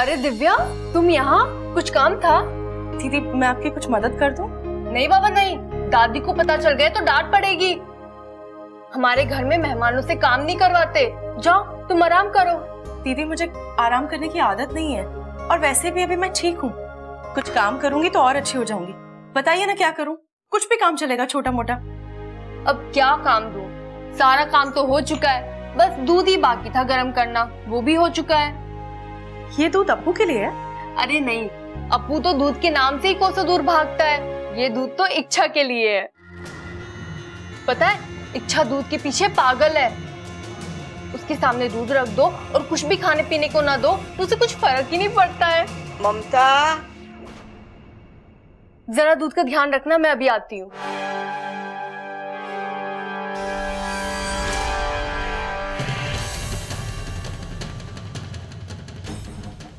अरे दिव्या, तुम यहाँ? कुछ काम था? दीदी मैं आपकी कुछ मदद कर दूं? नहीं बाबा नहीं, दादी को पता चल गया तो डांट पड़ेगी। हमारे घर में मेहमानों से काम नहीं करवाते। जाओ तुम आराम करो। दीदी मुझे आराम करने की आदत नहीं है, और वैसे भी अभी मैं ठीक हूँ। कुछ काम करूंगी तो और अच्छी हो जाऊंगी। बताइए ना क्या करूं? कुछ भी काम चलेगा, छोटा मोटा। अब क्या काम दूं? सारा काम तो हो चुका है, बस दूध ही बाकी था गरम करना, वो भी हो चुका है। ये दूध अप्पू के लिए है? अरे नहीं, अप्पू तो दूध के नाम से ही कोसों दूर भागता है। ये दूध तो इच्छा के लिए है। पता है, इच्छा दूध के पीछे पागल है। उसके सामने दूध रख दो और कुछ भी खाने पीने को ना दो तो उसे कुछ फर्क ही नहीं पड़ता है। ममता, जरा दूध का ध्यान रखना, मैं अभी आती हूँ।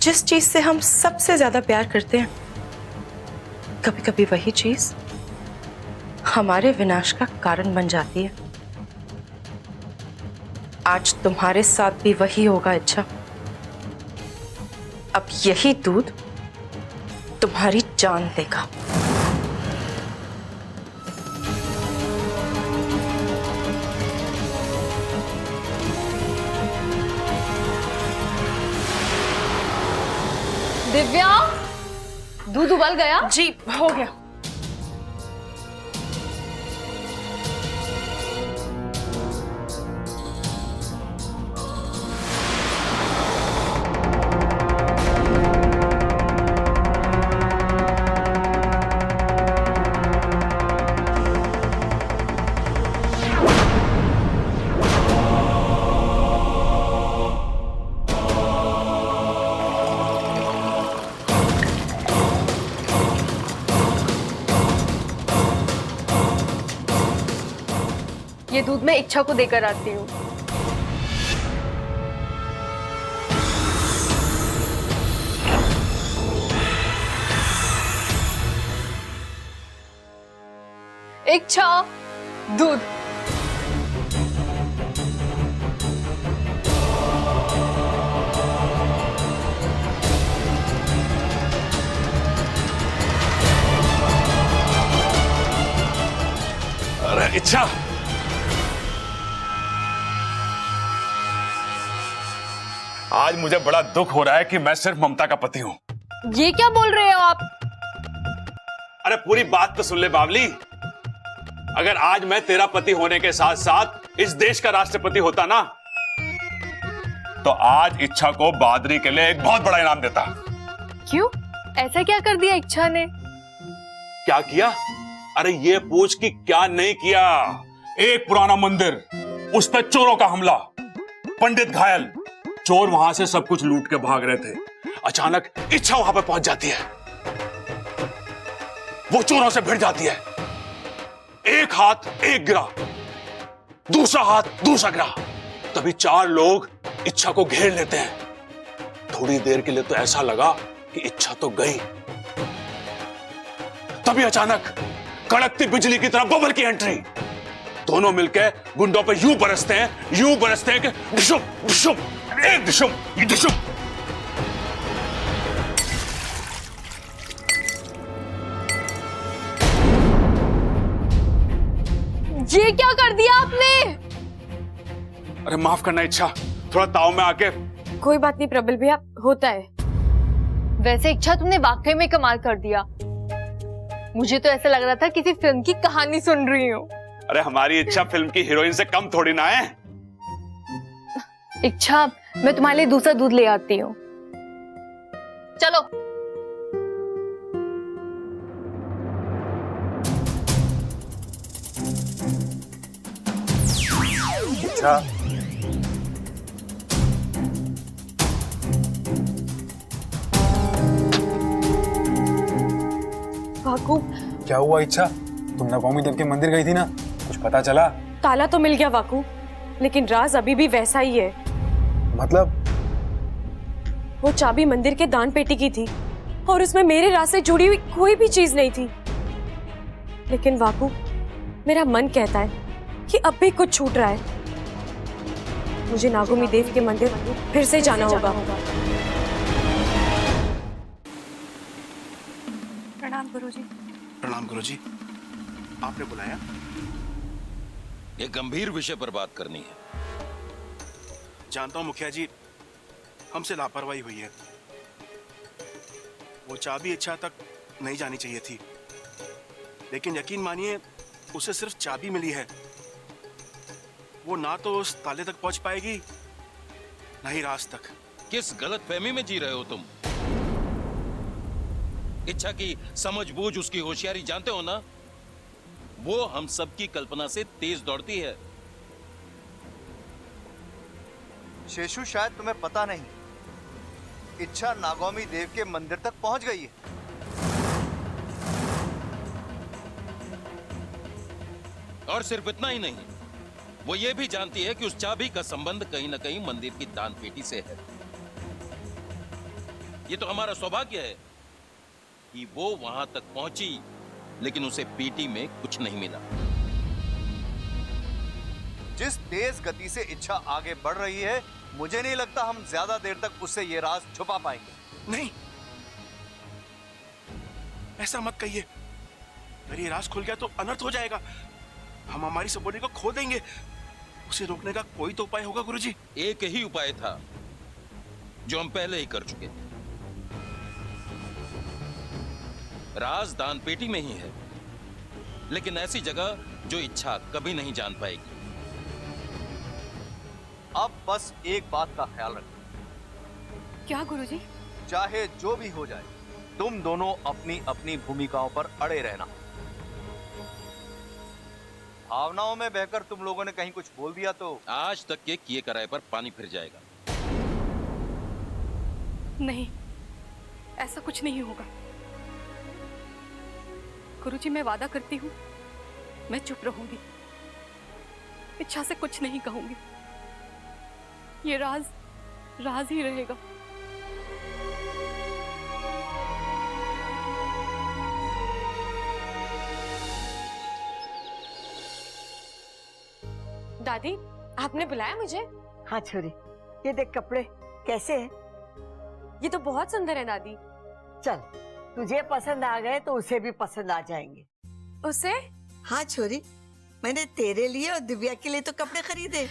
जिस चीज से हम सबसे ज्यादा प्यार करते हैं, कभी कभी वही चीज हमारे विनाश का कारण बन जाती है। आज तुम्हारे साथ भी वही होगा इच्छा। अब यही दूध तुम्हारी जान लेगा। दिव्या, दूध उबल गया? जी हो गया। ये दूध मैं इच्छा को देकर आती हूँ। इच्छा, दूध। अरे इच्छा, आज मुझे बड़ा दुख हो रहा है कि मैं सिर्फ ममता का पति हूं। ये क्या बोल रहे हो आप? अरे पूरी बात तो सुन ले बावली। अगर आज मैं तेरा पति होने के साथ साथ इस देश का राष्ट्रपति होता ना, तो आज इच्छा को बहादुरी के लिए एक बहुत बड़ा इनाम देता। क्यों? ऐसा क्या कर दिया इच्छा ने? क्या किया? अरे ये पूछ कि क्या नहीं किया। एक पुराना मंदिर, उस पर चोरों का हमला, पंडित घायल। चोर वहां से सब कुछ लूट के भाग रहे थे। अचानक इच्छा वहां पर पहुंच जाती है। वो चोरों से भिड़ जाती है। एक हाथ एक गिरा, दूसरा हाथ दूसरा गिरा। तभी चार लोग इच्छा को घेर लेते हैं। थोड़ी देर के लिए तो ऐसा लगा कि इच्छा तो गई। तभी अचानक कड़कती बिजली की तरह बबल की एंट्री। दोनों मिलकर गुंडों पे यूं बरसते हैं कि डिशुम डिशुम, एक डिशुम, ये डिशुम। ये क्या कर दिया आपने? अरे माफ करना इच्छा, थोड़ा ताव में आके। कोई बात नहीं प्रबल भैया, होता है। वैसे इच्छा तुमने वाकई में कमाल कर दिया। मुझे तो ऐसा लग रहा था किसी फिल्म की कहानी सुन रही हूँ। अरे हमारी इच्छा फिल्म की हीरोइन से कम थोड़ी ना है। इच्छा, मैं तुम्हारे लिए दूसरा दूध ले आती हूँ। चलो। इच्छा, वाकू, क्या हुआ इच्छा? तुम नवमी देव के मंदिर गई थी ना, कुछ पता चला? ताला तो मिल गया वाकू, लेकिन राज अभी भी वैसा ही है। मतलब? वो चाबी मंदिर के दान पेटी की थी और उसमें मेरे राज से जुड़ी हुई कोई भी चीज नहीं थी। लेकिन वाकू, मेरा मन कहता है कि अब भी कुछ छूट रहा है। मुझे नागोमी देव के मंदिर फिर से जाना होगा। गुरुजी। प्रणाम गुरुजी। आपने बुलाया? ये गंभीर विषय पर बात करनी है। जानता हूं मुखिया जी, हमसे लापरवाही हुई है। वो चाबी इच्छा तक नहीं जानी चाहिए थी, लेकिन यकीन मानिए उसे सिर्फ चाबी मिली है। वो ना तो उस ताले तक पहुंच पाएगी, ना ही राज तक। किस गलतफहमी में जी रहे हो तुम? इच्छा की समझबूझ, उसकी होशियारी जानते हो ना? वो हम सबकी कल्पना से तेज दौड़ती है। शेषु, शायद तुम्हें पता नहीं, इच्छा नागौमी देव के मंदिर तक पहुंच गई है। और सिर्फ इतना ही नहीं, वो ये भी जानती है कि उस चाबी का संबंध कहीं ना कहीं मंदिर की दान पेटी से है। ये तो हमारा सौभाग्य है कि वो वहां तक पहुंची, लेकिन उसे पेटी में कुछ नहीं मिला। जिस तेज गति से इच्छा आगे बढ़ रही है, मुझे नहीं लगता हम ज्यादा देर तक उससे ये राज छुपा पाएंगे। नहीं, ऐसा मत कहिए। अगर ये राज खुल गया तो अनर्थ हो जाएगा। हम हमारी सबोरी को खो देंगे। उसे रोकने का कोई तो उपाय होगा गुरुजी। एक ही उपाय था जो हम पहले ही कर चुके थे। राज दान पेटी में ही है, लेकिन ऐसी जगह जो इच्छा कभी नहीं जान पाएगी। अब बस एक बात का ख्याल रखना, क्या गुरुजी? चाहे जो भी हो जाए, तुम दोनों अपनी अपनी भूमिकाओं पर अड़े रहना। भावनाओं में बहकर तुम लोगों ने कहीं कुछ बोल दिया तो आज तक के किए कराए पर पानी फिर जाएगा। नहीं, ऐसा कुछ नहीं होगा। गुरुजी, मैं वादा करती हूँ, मैं चुप रहूंगी, इच्छा से कुछ नहीं कहूंगी। ये राज राज ही रहेगा। दादी, आपने बुलाया मुझे? हाँ छोरी, ये देख कपड़े कैसे हैं? ये तो बहुत सुंदर है दादी। चल, तुझे पसंद आ गए तो उसे भी पसंद आ जाएंगे। उसे? हाँ छोरी, मैंने तेरे लिए और दिव्या के लिए तो कपड़े खरीदे।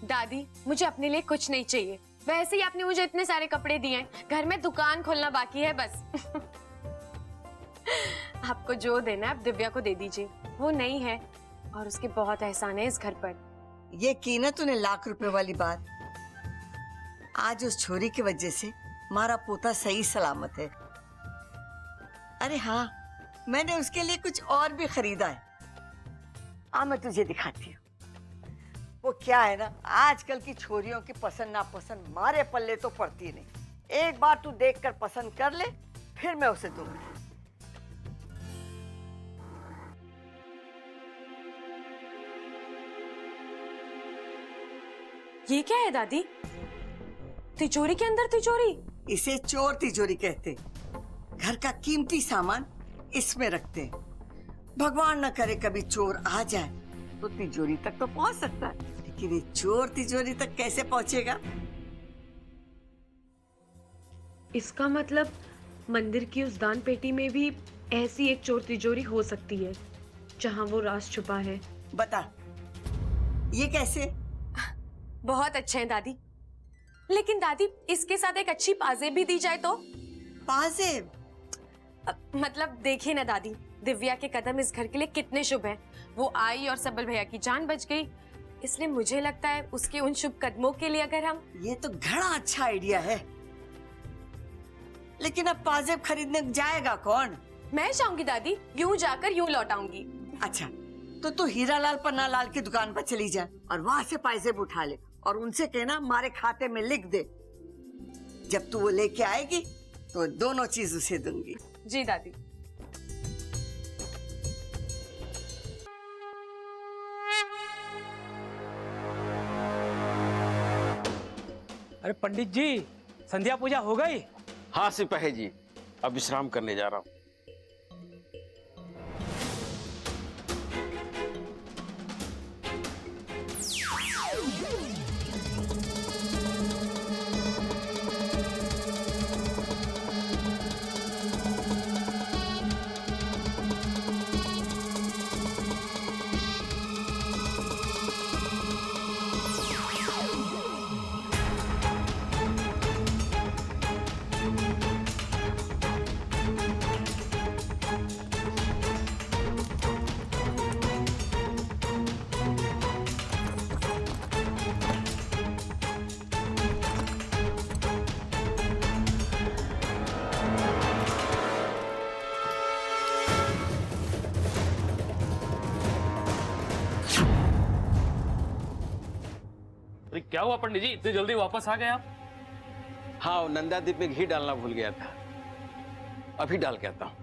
दादी, मुझे अपने लिए कुछ नहीं चाहिए। वैसे ही आपने मुझे इतने सारे कपड़े दिए हैं, घर में दुकान खोलना बाकी है बस। आपको जो देना है आप दिव्या को दे दीजिए। वो नहीं है और उसके बहुत एहसान है इस घर पर। ये की ना तूने लाख रुपए वाली बात। आज उस छोरी की वजह से हमारा पोता सही सलामत है। अरे हाँ, मैंने उसके लिए कुछ और भी खरीदा है। आ मैं तुझे दिखाती हूँ। वो क्या है ना, आजकल की छोरियों की पसंद नापसंद मारे पल्ले तो पड़ती नहीं। एक बार तू देखकर पसंद कर ले, फिर मैं उसे दूंगी। ये क्या है दादी? तिजोरी के अंदर तिजोरी? इसे चोर तिजोरी कहते। घर का कीमती सामान इसमें रखते हैं। भगवान न करे कभी चोर आ जाए तो तिजोरी तक तो पहुंच सकता है, लेकिन ये चोर तिजोरी तक कैसे पहुंचेगा? इसका मतलब मंदिर की उस दान पेटी में भी ऐसी एक चोर तिजोरी हो सकती है जहां वो राज छुपा है। बता, ये कैसे? बहुत अच्छे हैं दादी। लेकिन दादी, इसके साथ एक अच्छी पाजेब भी दी जाए तो? पाजेब? मतलब देखिए ना दादी, दिव्या के कदम इस घर के लिए कितने शुभ हैं। वो आई और सबल भैया की जान बच गई, इसलिए मुझे लगता है उसके उन शुभ कदमों के लिए अगर हम... ये तो घड़ा अच्छा आइडिया है, लेकिन अब पाजेब खरीदने जाएगा कौन? मैं जाऊंगी दादी, यूं जाकर यूं लौट आऊंगी। अच्छा, तो तू हीरालाल पन्नालाल की दुकान पर चली जा और वहां से पाजेब उठा ले और उनसे कहना हमारे खाते में लिख दे। जब तू वो लेके आएगी तो दोनों चीज उसे दूंगी। जी दादी। अरे पंडित जी, संध्या पूजा हो गई? हाँ सिपाही जी, अब विश्राम करने जा रहा हूँ। अरे क्या हुआ पंडित जी, इतनी जल्दी वापस आ गए आप? हाँ, वो नंदादीप में घी डालना भूल गया था, अभी डाल के आता हूँ।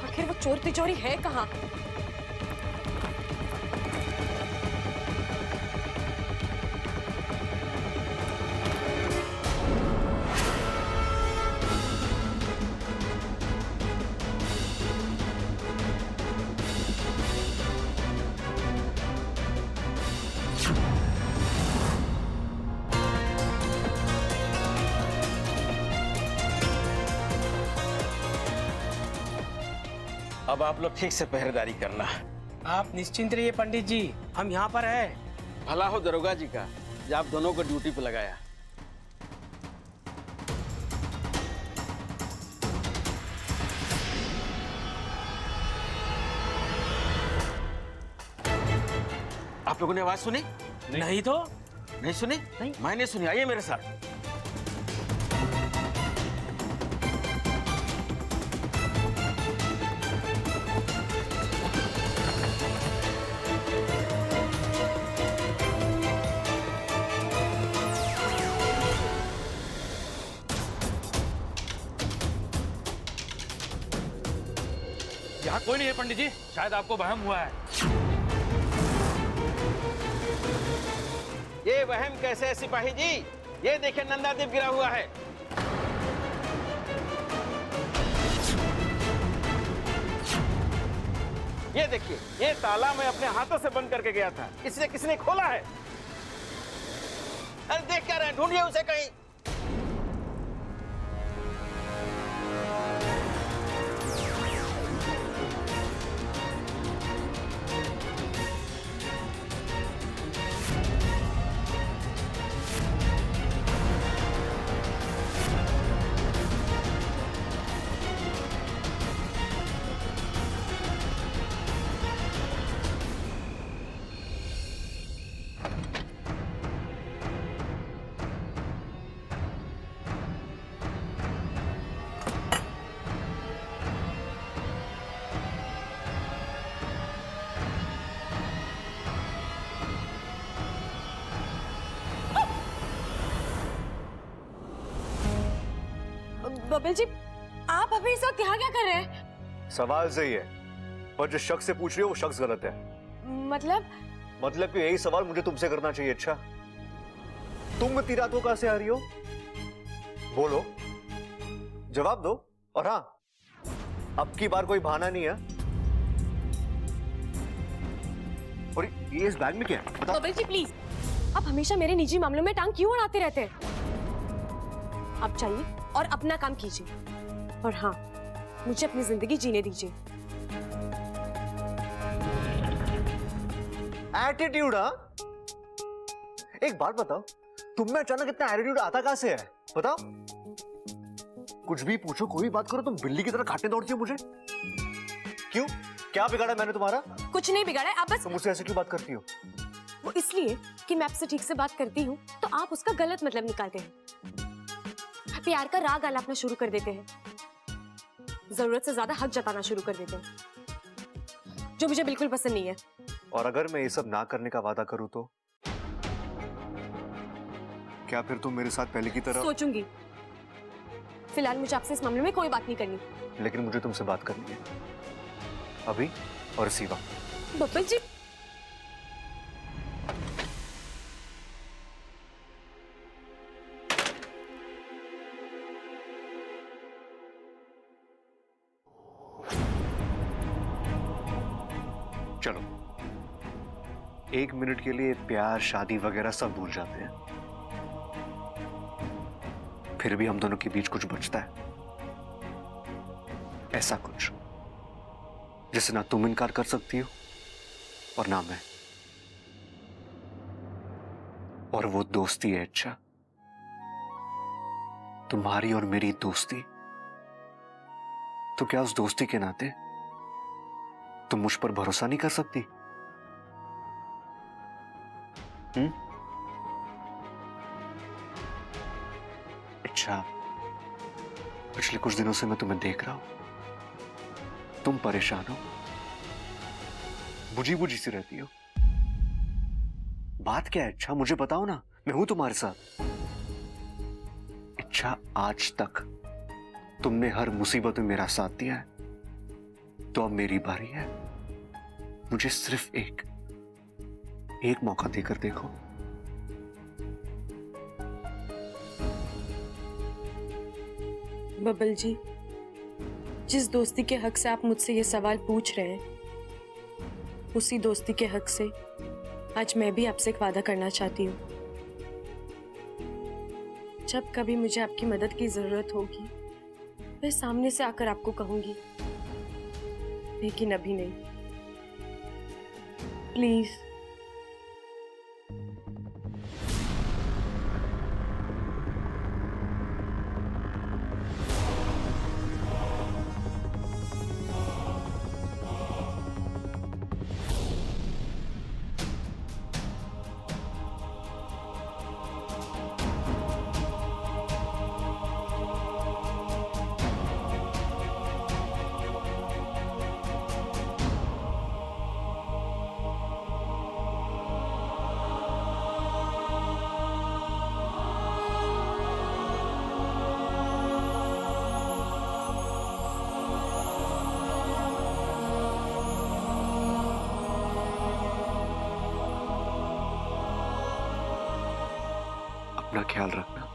आखिर वो चोर तिजोरी है कहाँ? अब आप लोग ठीक से पहरेदारी करना। आप निश्चिंत रहिए पंडित जी, हम यहाँ पर है। भला हो दरोगा जी का जो आप दोनों को ड्यूटी पे लगाया। आप लोगों ने आवाज सुनी? नहीं तो? नहीं सुनी? नहीं। मैंने सुनी, आइए मेरे साथ। यहाँ कोई नहीं है पंडित जी, शायद आपको वहम हुआ है। ये वहम कैसे है सिपाही जी? ये देखिए नंदादीप गिरा हुआ है। ये देखिए, ये ताला मैं अपने हाथों से बंद करके गया था, इसलिए किसने खोला है? अरे देख क्या रहे हैं, ढूंढिए उसे कहीं। बबल जी, आप अभी इस वक्त यहाँ क्या कर रहे हैं? सवाल सही है, पर जिस शख्स से पूछ रही हो वो शख्स गलत है। मतलब कि यही सवाल मुझे तुमसे करना चाहिए। अच्छा, तुम इतनी रात को कहां से आ रही हो? बोलो, जवाब दो। और हाँ, अब की बार कोई बहाना नहीं है। और ये इस बैग में क्या है? बताओ। बबल जी प्लीज, आप हमेशा मेरे निजी मामलों में टांग क्यों अड़ाते रहते हैं? आप चाहिए और अपना काम कीजिए, और हाँ, मुझे अपनी जिंदगी जीने दीजिए। एटीट्यूड? हाँ, एक बात बताओ, तुम में अचानक इतना एटीट्यूड आता कहां से है? बताओ। कुछ भी पूछो, कोई भी बात करो, तुम बिल्ली की तरह काटने दौड़ती हो मुझे। क्यों? क्या बिगाड़ा मैंने तुम्हारा? कुछ नहीं बिगाड़ा, आप बस। तुम मुझसे ऐसे क्यों बात करती हो? वो इसलिए कि मैं आपसे ठीक से बात करती हूँ तो आप उसका गलत मतलब निकालते हैं, प्यार का राग आलापना शुरू कर देते हैं, जरूरत से ज्यादा हक जताना शुरू कर देते हैं, जो मुझे बिल्कुल पसंद नहीं है। और अगर मैं ये सब ना करने का वादा करूं तो क्या फिर तुम मेरे साथ पहले की तरह? सोचूंगी, फिलहाल मुझे आपसे इस मामले में कोई बात नहीं करनी। लेकिन मुझे तुमसे बात करनी है, अभी और इसी वक्त। बब्बल जी, चलो 1 मिनट के लिए प्यार शादी वगैरह सब भूल जाते हैं। फिर भी हम दोनों के बीच कुछ बचता है, ऐसा कुछ जिसे ना तुम इनकार कर सकती हो और ना मैं। और वो दोस्ती है। अच्छा, तुम्हारी और मेरी दोस्ती। तो क्या उस दोस्ती के नाते तुम मुझ पर भरोसा नहीं कर सकती? अच्छा, पिछले कुछ दिनों से मैं तुम्हें देख रहा हूं, तुम परेशान हो, बुझी बुझी सी रहती हो। बात क्या है? अच्छा मुझे बताओ ना, मैं हूं तुम्हारे साथ। अच्छा, आज तक तुमने हर मुसीबत में मेरा साथ दिया है, तो अब मेरी बारी है। मुझे सिर्फ एक मौका देकर देखो। बब्बल जी, जिस दोस्ती के हक से आप मुझसे ये सवाल पूछ रहे हैं, उसी दोस्ती के हक से आज मैं भी आपसे एक वादा करना चाहती हूँ। जब कभी मुझे आपकी मदद की जरूरत होगी, मैं सामने से आकर आपको कहूंगी, लेकिन अभी नहीं। प्लीज। अपना ख्याल रखना।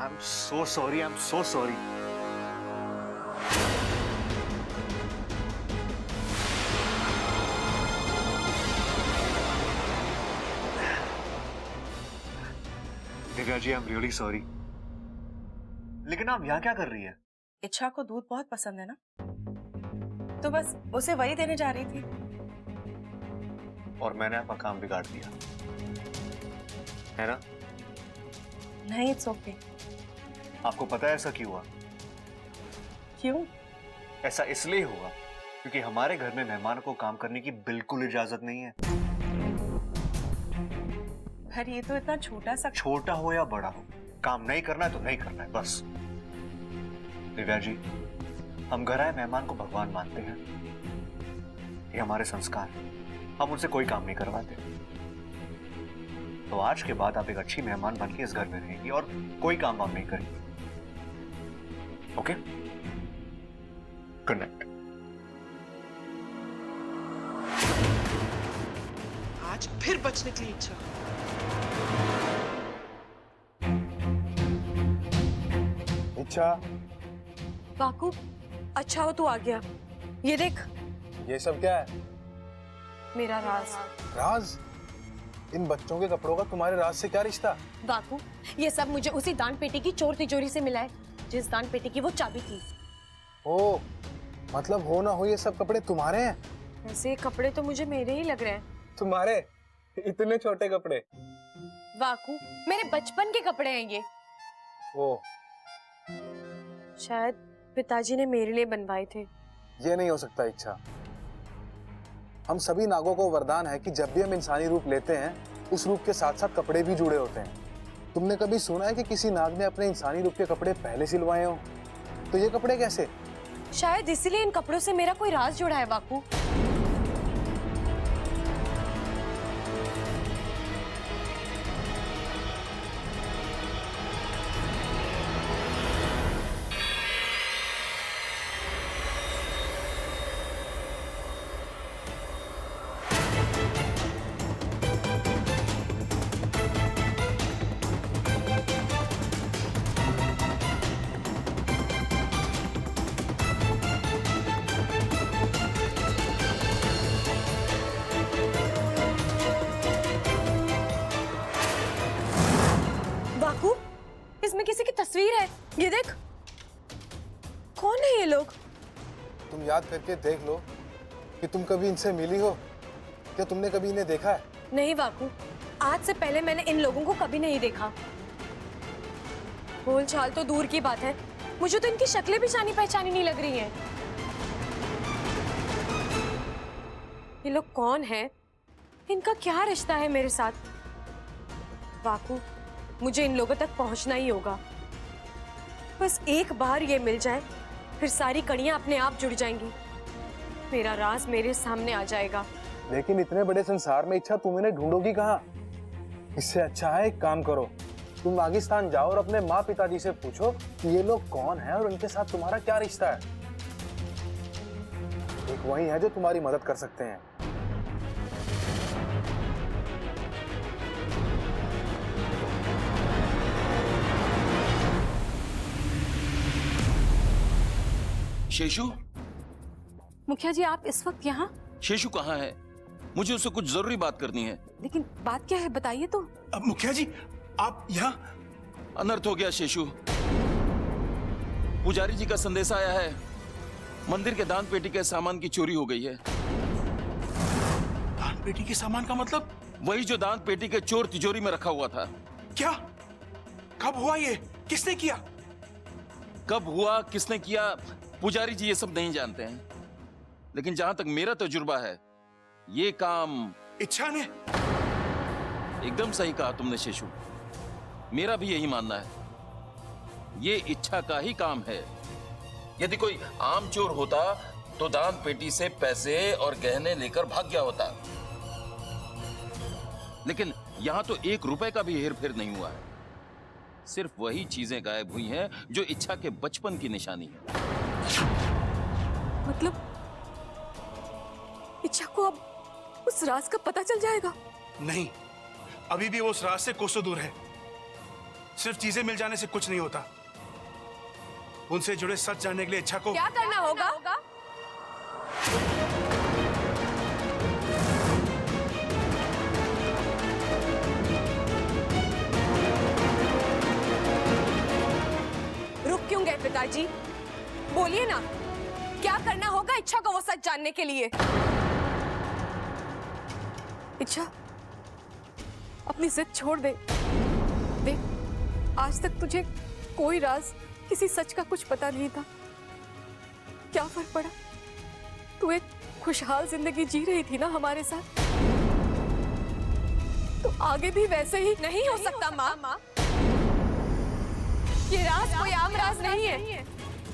I'm so sorry. I'm so sorry. Divya ji, I'm really sorry. लेकिन आप यहाँ क्या कर रही है? इच्छा को दूध बहुत पसंद है ना, तो बस उसे वही देने जा रही थी। और मैंने आपका काम बिगाड़ दिया, है ना? नहीं, इट्स ओके। आपको पता है ऐसा क्यों हुआ? क्यों? ऐसा इसलिए हुआ क्योंकि हमारे घर में मेहमान को काम करने की बिल्कुल इजाजत नहीं है। पर ये तो इतना छोटा सा। छोटा हो या बड़ा हो, काम नहीं करना है तो नहीं करना है, बस। दिव्या जी, हम घर आए मेहमान को भगवान मानते हैं, ये हमारे संस्कार हैं। हम उनसे कोई काम नहीं करवाते। तो आज के बाद आप एक अच्छी मेहमान बन के इस घर में रहेंगी और कोई काम वाम नहीं करेंगी। ओके? Good night. आज फिर बच निकली इच्छा। इच्छा, वाकू, अच्छा हो तू आ गया। ये देख, ये सब क्या है? मेरा राज। राज? इन बच्चों के कपड़ों का तुम्हारे राज से क्या रिश्ता? वाकू, ये सब मुझे उसी दान पेटी की चोर तिजोरी से मिला है, जिस दान पेटी की वो चाबी थी। ओ, मतलब हो ना हो ये सब कपड़े तुम्हारे हैं? वैसे ये कपड़े तो मुझे मेरे ही लग रहे हैं। तुम्हारे? इतने छोटे कपड़े? वाकू, मेरे बचपन के कपड़े हैं ये। ओ, शायद पिताजी ने मेरे लिए बनवाए थे। ये नहीं हो सकता इच्छा। हम सभी नागों को वरदान है कि जब भी हम इंसानी रूप लेते हैं उस रूप के साथ साथ कपड़े भी जुड़े होते हैं। तुमने कभी सुना है कि किसी नाग ने अपने इंसानी रूप के कपड़े पहले सिलवाए हो? तो ये कपड़े कैसे? शायद इसीलिए इन कपड़ों से मेरा कोई राज जुड़ा है वाकू। वाकू, इसमें किसी की तस्वीर है, ये देख। कौन है ये लोग? तुम याद करके देख लो कि तुम कभी इनसे मिली हो। क्या तुमने कभी इन्हें देखा है? नहीं वाकू, आज से पहले मैंने इन लोगों को कभी नहीं देखा। बोल चाल तो दूर की बात है, मुझे तो इनकी शक्लें भी जानी पहचानी नहीं लग रही हैं। ये लोग कौन हैं? इनका क्या रिश्ता है मेरे साथ? वाकू, मुझे इन लोगों तक पहुंचना ही होगा। बस एक बार ये मिल जाए, फिर सारी कड़ियां अपने आप जुड़ जाएंगी। मेरा राज मेरे सामने आ जाएगा। लेकिन इतने बड़े संसार में इच्छा तुम इन्हें ढूंढोगी कहाँ? इससे अच्छा है एक काम करो, तुम पाकिस्तान जाओ और अपने माँ पिताजी से पूछो कि ये लोग कौन हैं और उनके साथ तुम्हारा क्या रिश्ता है। एक वही है जो तुम्हारी मदद कर सकते हैं। शेषु? मुखिया जी, आप इस वक्त यहाँ? शेषु कहाँ है? मुझे उससे कुछ जरूरी बात करनी है। लेकिन बात क्या है, बताइए तो। अब मुखिया जी, आप यहाँ? अनर्थ हो गया शेषु। पुजारी जी का संदेश आया है, मंदिर के दान पेटी के सामान की चोरी हो गई है। दान पेटी के सामान का मतलब? वही जो दान पेटी के चोर तिजोरी में रखा हुआ था। क्या? कब हुआ ये? किसने किया? कब हुआ, किसने किया, पुजारी जी ये सब नहीं जानते हैं। लेकिन जहां तक मेरा तजुर्बा है, ये काम इच्छा ने। एकदम सही कहा तुमने शेषु, मेरा भी यही मानना है। ये इच्छा का ही काम है। यदि कोई आम चोर होता तो दान पेटी से पैसे और गहने लेकर भाग गया होता, लेकिन यहां तो 1 रुपए का भी हेर फेर नहीं हुआ है। सिर्फ वही चीजें गायब हुई हैं जो इच्छा के बचपन की निशानी है। मतलब इच्छा को अब उस राज का पता चल जाएगा? नहीं, अभी भी वो उस राज से कोसों दूर है। सिर्फ चीजें मिल जाने से कुछ नहीं होता। उनसे जुड़े सच जानने के लिए इच्छा को क्या करना होगा? रुक क्यों गए पिताजी? बोलिए ना, क्या करना होगा इच्छा को वो सच जानने के लिए? इच्छा, अपनी जिद छोड़ दे। देख, आज तक तुझे कोई राज, किसी सच का कुछ पता नहीं था। क्या फर्क पड़ा? तू एक खुशहाल जिंदगी जी रही थी ना हमारे साथ। तो आगे भी वैसे ही नहीं हो सकता माँ। ये राज कोई आम राज नहीं है।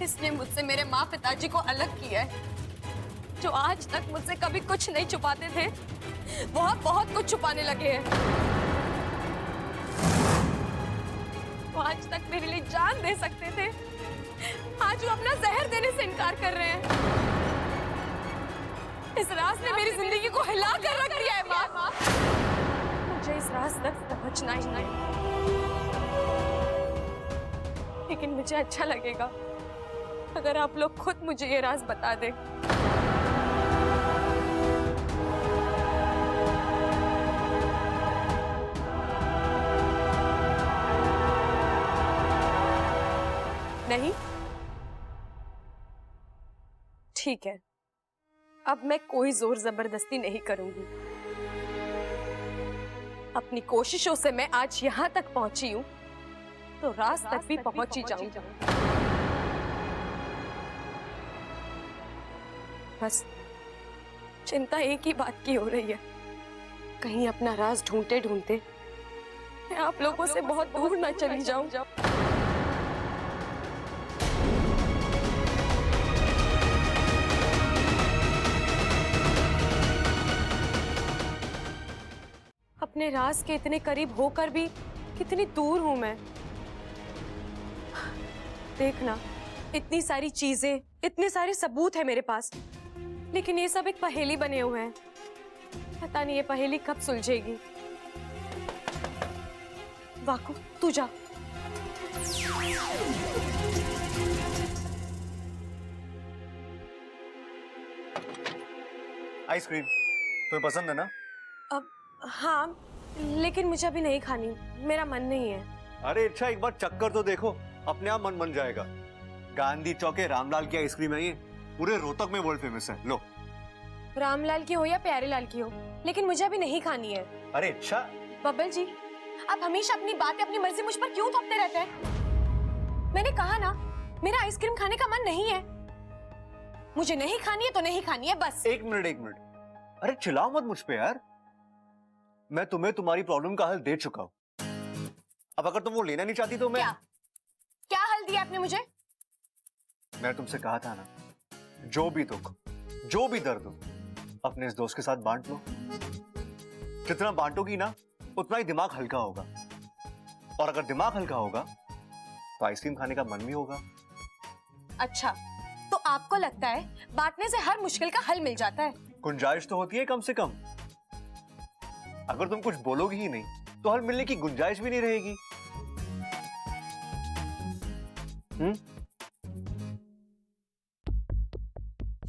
इसने मुझसे मेरे माँ पिताजी को अलग किया है। जो आज तक मुझसे कभी कुछ नहीं छुपाते थे, वो अब बहुत कुछ छुपाने लगे हैं। वो आज तक मेरे लिए जान दे सकते थे, आज वो अपना जहर देने से इनकार कर रहे हैं। इस राज ने मेरी जिंदगी को हिला कर रख दिया है माँ। मुझे इस राज तक पहुंचना ही नहीं, लेकिन मुझे अच्छा लगेगा अगर आप लोग खुद मुझे ये राज बता दें। नहीं? ठीक है, अब मैं कोई जोर जबरदस्ती नहीं करूंगी। अपनी कोशिशों से मैं आज यहां तक पहुंची हूं, तो राज तक भी पहुंच ही जाऊंगी। बस चिंता एक ही बात की हो रही है, कहीं अपना राज ढूंढते ढूंढते मैं आप लोगों से बहुत दूर ना चली जाऊं। अपने राज के इतने करीब होकर भी कितनी दूर हूं मैं। देखना, इतनी सारी चीजें, इतने सारे सबूत है मेरे पास, लेकिन ये सब एक पहेली बने हुए हैं। पता नहीं ये पहेली कब सुलझेगी। वाकु, तू जा। आइसक्रीम तुम्हें पसंद है ना? अब हाँ, लेकिन मुझे अभी नहीं खानी, मेरा मन नहीं है। अरे अच्छा, एक बार चक्कर तो देखो, अपने आप मन बन जाएगा। गांधी चौक के रामलाल की आइसक्रीम है ये, पूरे रोहतक में वर्ल्ड फेमस है। लो। रामलाल की हो या प्यारे लाल की हो, लेकिन मुझे अभी नहीं खानी है। अरे अच्छा। बब्बल जी, आप हमेशा अपनी बातें अपनी मर्जी मुझ पर क्यों थोपते रहते हैं? मैंने कहा ना, मेरा आइसक्रीम खाने का मन नहीं है। मुझे नहीं खानी है तो नहीं खानी है, बस। एक मिनट। अरे चिल्लाओ मत मुझ पे यार। मैं तुम्हें तुम्हारी प्रॉब्लम का हल दे चुका हूं। अब अगर तुम वो लेना नहीं चाहती तो मैं क्या हल दिया आपने मुझे? मैं तुमसे कहा था ना, जो भी दुख, जो भी दर्द हो, अपने इस दोस्त के साथ बांट लो। जितना बांटोगी ना, उतना ही दिमाग हल्का होगा, और अगर दिमाग हल्का होगा तो आइसक्रीम खाने का मन भी होगा। अच्छा, तो आपको लगता है बांटने से हर मुश्किल का हल मिल जाता है? गुंजाइश तो होती है कम से कम। अगर तुम कुछ बोलोगी ही नहीं तो हल मिलने की गुंजाइश भी नहीं रहेगी।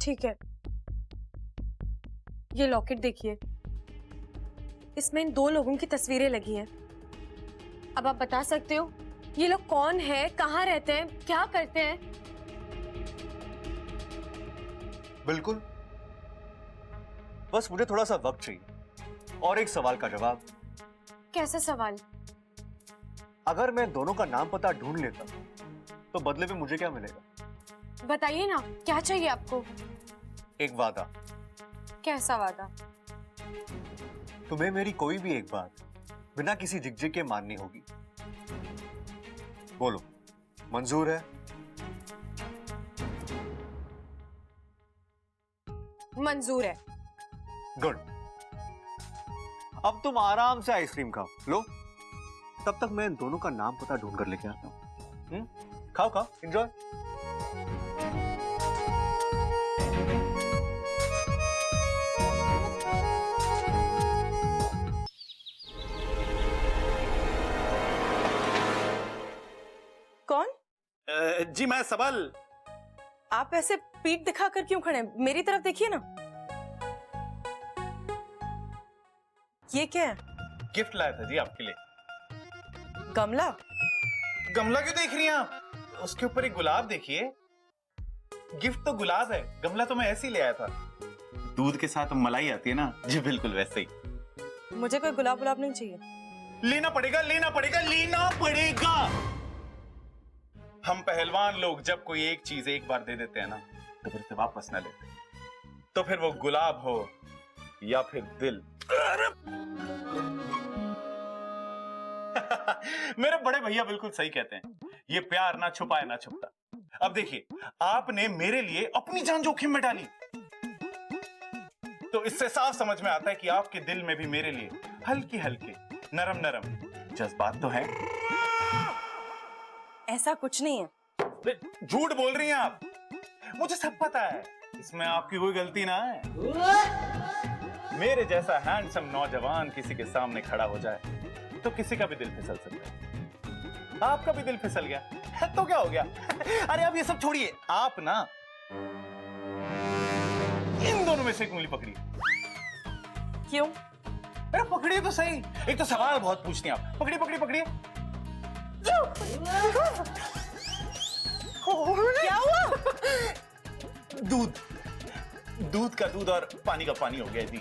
ठीक है, ये लॉकेट देखिए, इसमें इन 2 लोगों की तस्वीरें लगी हैं। अब आप बता सकते हो ये लोग कौन है, कहाँ रहते हैं, क्या करते हैं? बिल्कुल, बस मुझे थोड़ा सा वक्त चाहिए और एक सवाल का जवाब। कैसा सवाल? अगर मैं दोनों का नाम पता ढूंढ लेता तो बदले में मुझे क्या मिलेगा? बताइए ना, क्या चाहिए आपको? एक वादा। कैसा वादा? तुम्हें मेरी कोई भी एक बात बिना किसी झिकझिक के माननी होगी। बोलो, मंजूर है? मंजूर है। गुड। अब तुम आराम से आइसक्रीम खाओ। लो, तब तक मैं इन दोनों का नाम पता ढूंढ कर लेके आता हूं। खाओ, एंजॉय। कौन? जी मैं सबल। आप ऐसे पीठ दिखाकर क्यों खड़े हैं? मेरी तरफ देखिए ना। ये क्या है? गिफ्ट लाया था जी आपके लिए। गमला? गमला क्यों देख रही हैं आप? उसके ऊपर एक गुलाब देखिए। गिफ्ट तो गुलाब है, गमला तो मैं ऐसे ही ले आया था। दूध के साथ मलाई आती है ना जी, बिल्कुल वैसे ही। मुझे कोई गुलाब नहीं चाहिए। लेना पड़ेगा। हम पहलवान लोग जब कोई एक चीज एक बार दे देते हैं ना, तो फिर से वापस ना लेते, तो फिर वो गुलाब हो या फिर दिल। मेरे बड़े भैया बिल्कुल सही कहते हैं, ये प्यार ना छुपाए ना छुपता। अब देखिए, आपने मेरे लिए अपनी जान जोखिम में डाली, तो इससे साफ समझ में आता है कि आपके दिल में भी मेरे लिए हल्के हल्के नरम नरम जज्बात तो हैं। ऐसा कुछ नहीं है। झूठ बोल रही हैं आप, मुझे सब पता है, इसमें आपकी कोई गलती ना है। मेरे जैसा हैंडसम नौजवान किसी के सामने खड़ा हो जाए तो किसी का भी दिल फिसल सकता है। आपका भी दिल फिसल गया तो क्या हो गया? अरे अब ये सब छोड़िए, आप ना इन दोनों में से एक उंगली पकड़िए। क्यों? अरे पकड़िए तो सही, एक तो सवाल बहुत पूछती हैं आप। पकड़िए। क्या हुआ? दूध का दूध और पानी का पानी हो गया जी।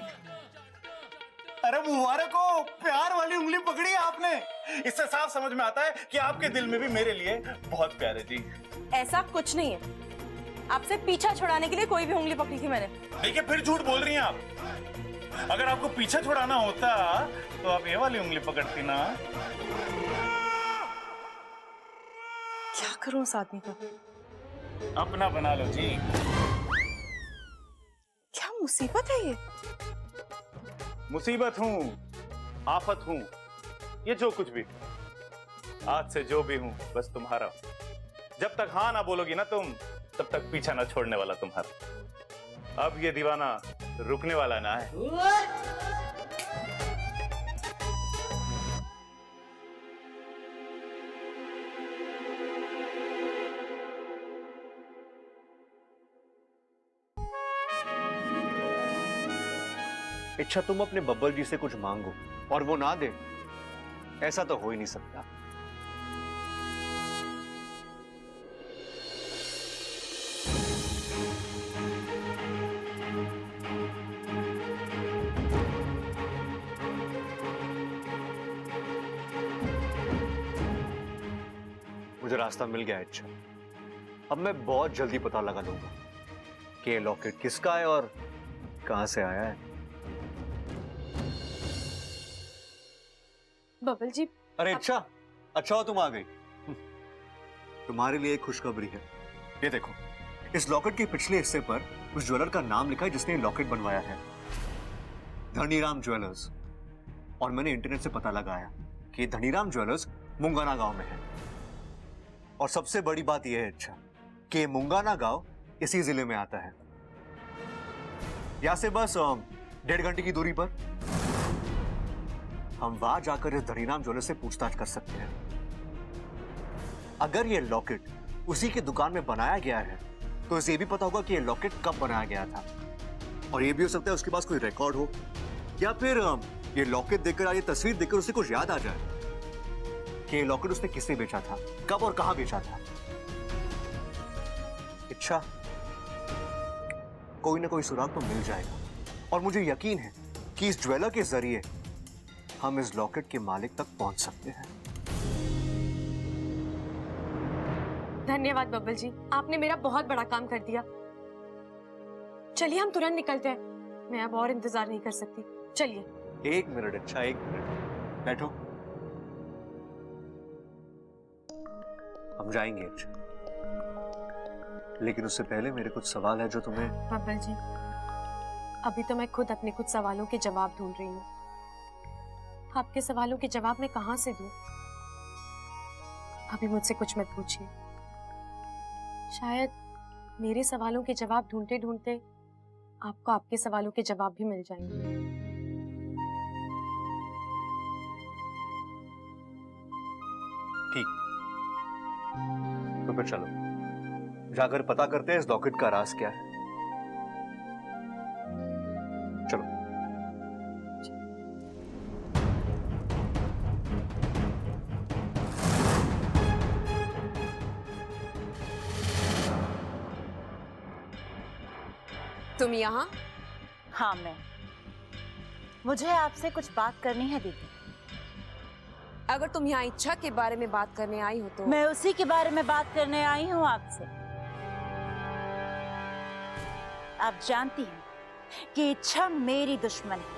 अरे मुबारक हो, प्यार वाली उंगली पकड़ी है आपने। इससे साफ समझ में आता है कि आपके दिल में भी मेरे लिए बहुत प्यार है जी। ऐसा कुछ नहीं है, आपसे पीछा छुड़ाने के लिए कोई भी उंगली पकड़ी थी मैंने। देखिए, फिर झूठ बोल रही हैं आप। अगर आपको पीछे छुड़ाना होता तो आप ये वाली उंगली पकड़ती ना। क्या करूं उस आदमी को? अपना बना लो जी। क्या मुसीबत है ये? मुसीबत हूं, आफत हूं, ये जो कुछ भी, आज से जो भी हूं बस तुम्हारा। जब तक हाँ ना बोलोगी ना तुम, तब तक पीछा ना छोड़ने वाला तुम्हारा। अब ये दीवाना रुकने वाला ना है। इच्छा तुम अपने बब्बल जी से कुछ मांगो और वो ना दे, ऐसा तो हो ही नहीं सकता। मुझे रास्ता मिल गया इच्छा। अब मैं बहुत जल्दी पता लगा लूंगा कि ये लॉकेट किसका है और कहां से आया है। बबल जी। अरे इच्छा, अच्छा हो तुम आ गई। तुम्हारे लिए एक खुशखबरी है। ये देखो, इस लॉकेट के पिछले हिस्से पर उस ज्वेलर का नाम लिखा है जिसने लॉकेट बनवाया है, धनीराम ज्वेलर्स। और मैंने इंटरनेट से पता लगाया कि धनीराम ज्वेलर्स मुंगाना गांव में है। और सबसे बड़ी बात यह है इच्छा कि मुंगाना गांव इसी जिले में आता है, यहां से बस 1.5 घंटे की दूरी पर। हम वहां जाकर इस धनीराम ज्वेलर से पूछताछ कर सकते हैं। अगर यह लॉकेट उसी की दुकान में बनाया गया है तो इसे भी पता होगा कि यह लॉकेट कब बनाया गया था। और यह भी हो सकता है उसके पास कोई रिकॉर्ड हो, या फिर ये लॉकेट देखकर, ये तस्वीर देखकर उसे कुछ याद आ जाए कि ये लॉकेट उसने किससे बेचा था, कब और कहां बेचा था। इच्छा, कोई ना कोई सुराग तो मिल जाएगा और मुझे यकीन है कि इस ज्वेलर के जरिए हम इस लॉकेट के मालिक तक पहुंच सकते हैं। धन्यवाद बब्बल जी, आपने मेरा बहुत बड़ा काम कर दिया। चलिए हम तुरंत निकलते हैं, मैं अब और इंतजार नहीं कर सकती। चलिए। 1 मिनट अच्छा, 1 मिनट बैठो। हम जाएंगे अच्छा, लेकिन उससे पहले मेरे कुछ सवाल है जो तुम्हें। बब्बल जी, अभी तो मैं खुद अपने कुछ सवालों के जवाब ढूंढ रही हूँ। आपके सवालों के जवाब मैं कहां से दूं? अभी मुझसे कुछ मत पूछिए। शायद मेरे सवालों के जवाब ढूंढते ढूंढते आपको आपके सवालों के जवाब भी मिल जाएंगे। ठीक, तो फिर चलो जाकर पता करते हैं इस लॉकेट का राज क्या है। चलो। तुम यहाँ? हाँ मैं। मुझे आपसे कुछ बात करनी है दीदी। अगर तुम यहाँ इच्छा के बारे में बात करने आई हो तो मैं उसी के बारे में बात करने आई हूँ आपसे। आप जानती हैं कि इच्छा मेरी दुश्मन है।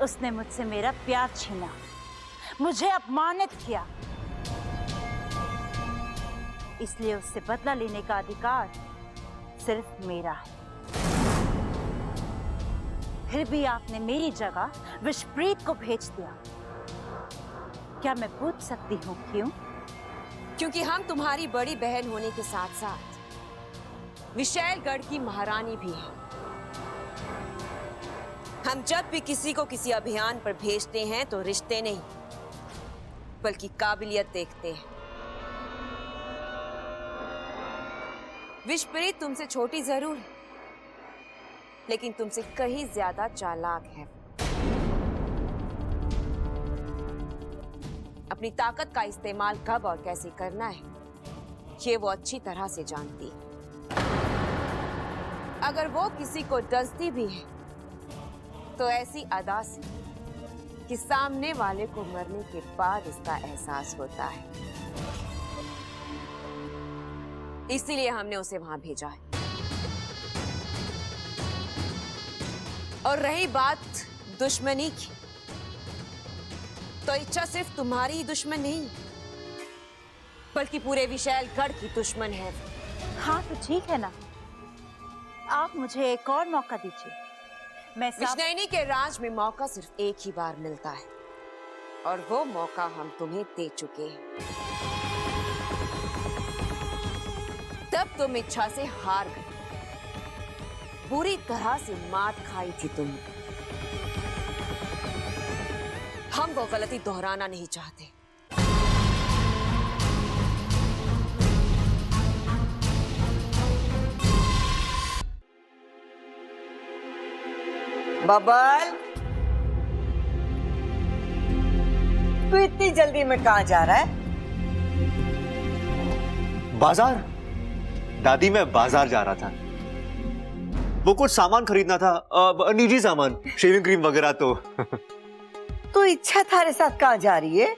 उसने मुझसे मेरा प्यार छीना, मुझे अपमानित किया, इसलिए उससे बदला लेने का अधिकार सिर्फ मेरा है। फिर भी आपने मेरी जगह विशप्रीत को भेज दिया। क्या मैं पूछ सकती हूँ क्यों? क्योंकि हम तुम्हारी बड़ी बहन होने के साथ साथ विशैलगढ़ की महारानी भी हैं। हम जब भी किसी को किसी अभियान पर भेजते हैं तो रिश्ते नहीं बल्कि काबिलियत देखते हैं। विशप्रीत तुमसे छोटी जरूर है, लेकिन तुमसे कहीं ज्यादा चालाक है। अपनी ताकत का इस्तेमाल कब और कैसे करना है, ये वो अच्छी तरह से जानती है। अगर वो किसी को डसती भी है तो ऐसी अदा से कि सामने वाले को मरने के बाद इसका एहसास होता है। इसीलिए हमने उसे वहां भेजा है। और रही बात दुश्मनी की, तो इच्छा सिर्फ तुम्हारी ही दुश्मन नहीं, बल्कि पूरे विशालगढ़ की दुश्मन है। हाँ तो ठीक है ना, आप मुझे एक और मौका दीजिए। मैं विष्णुनी के राज में मौका सिर्फ एक ही बार मिलता है, और वो मौका हम तुम्हें दे चुके हैं। तब तुम इच्छा से हार गए, बुरी तरह से मात खाई थी तुम। हम वो गलती दोहराना नहीं चाहते। बबल, तू इतनी जल्दी में कहाँ जा रहा है? बाजार। दादी, मैं बाजार जा रहा था। वो कुछ सामान खरीदना था, निजी सामान, शेविंग क्रीम वगैरह। तो इच्छा थारे साथ कहाँ जा रही है?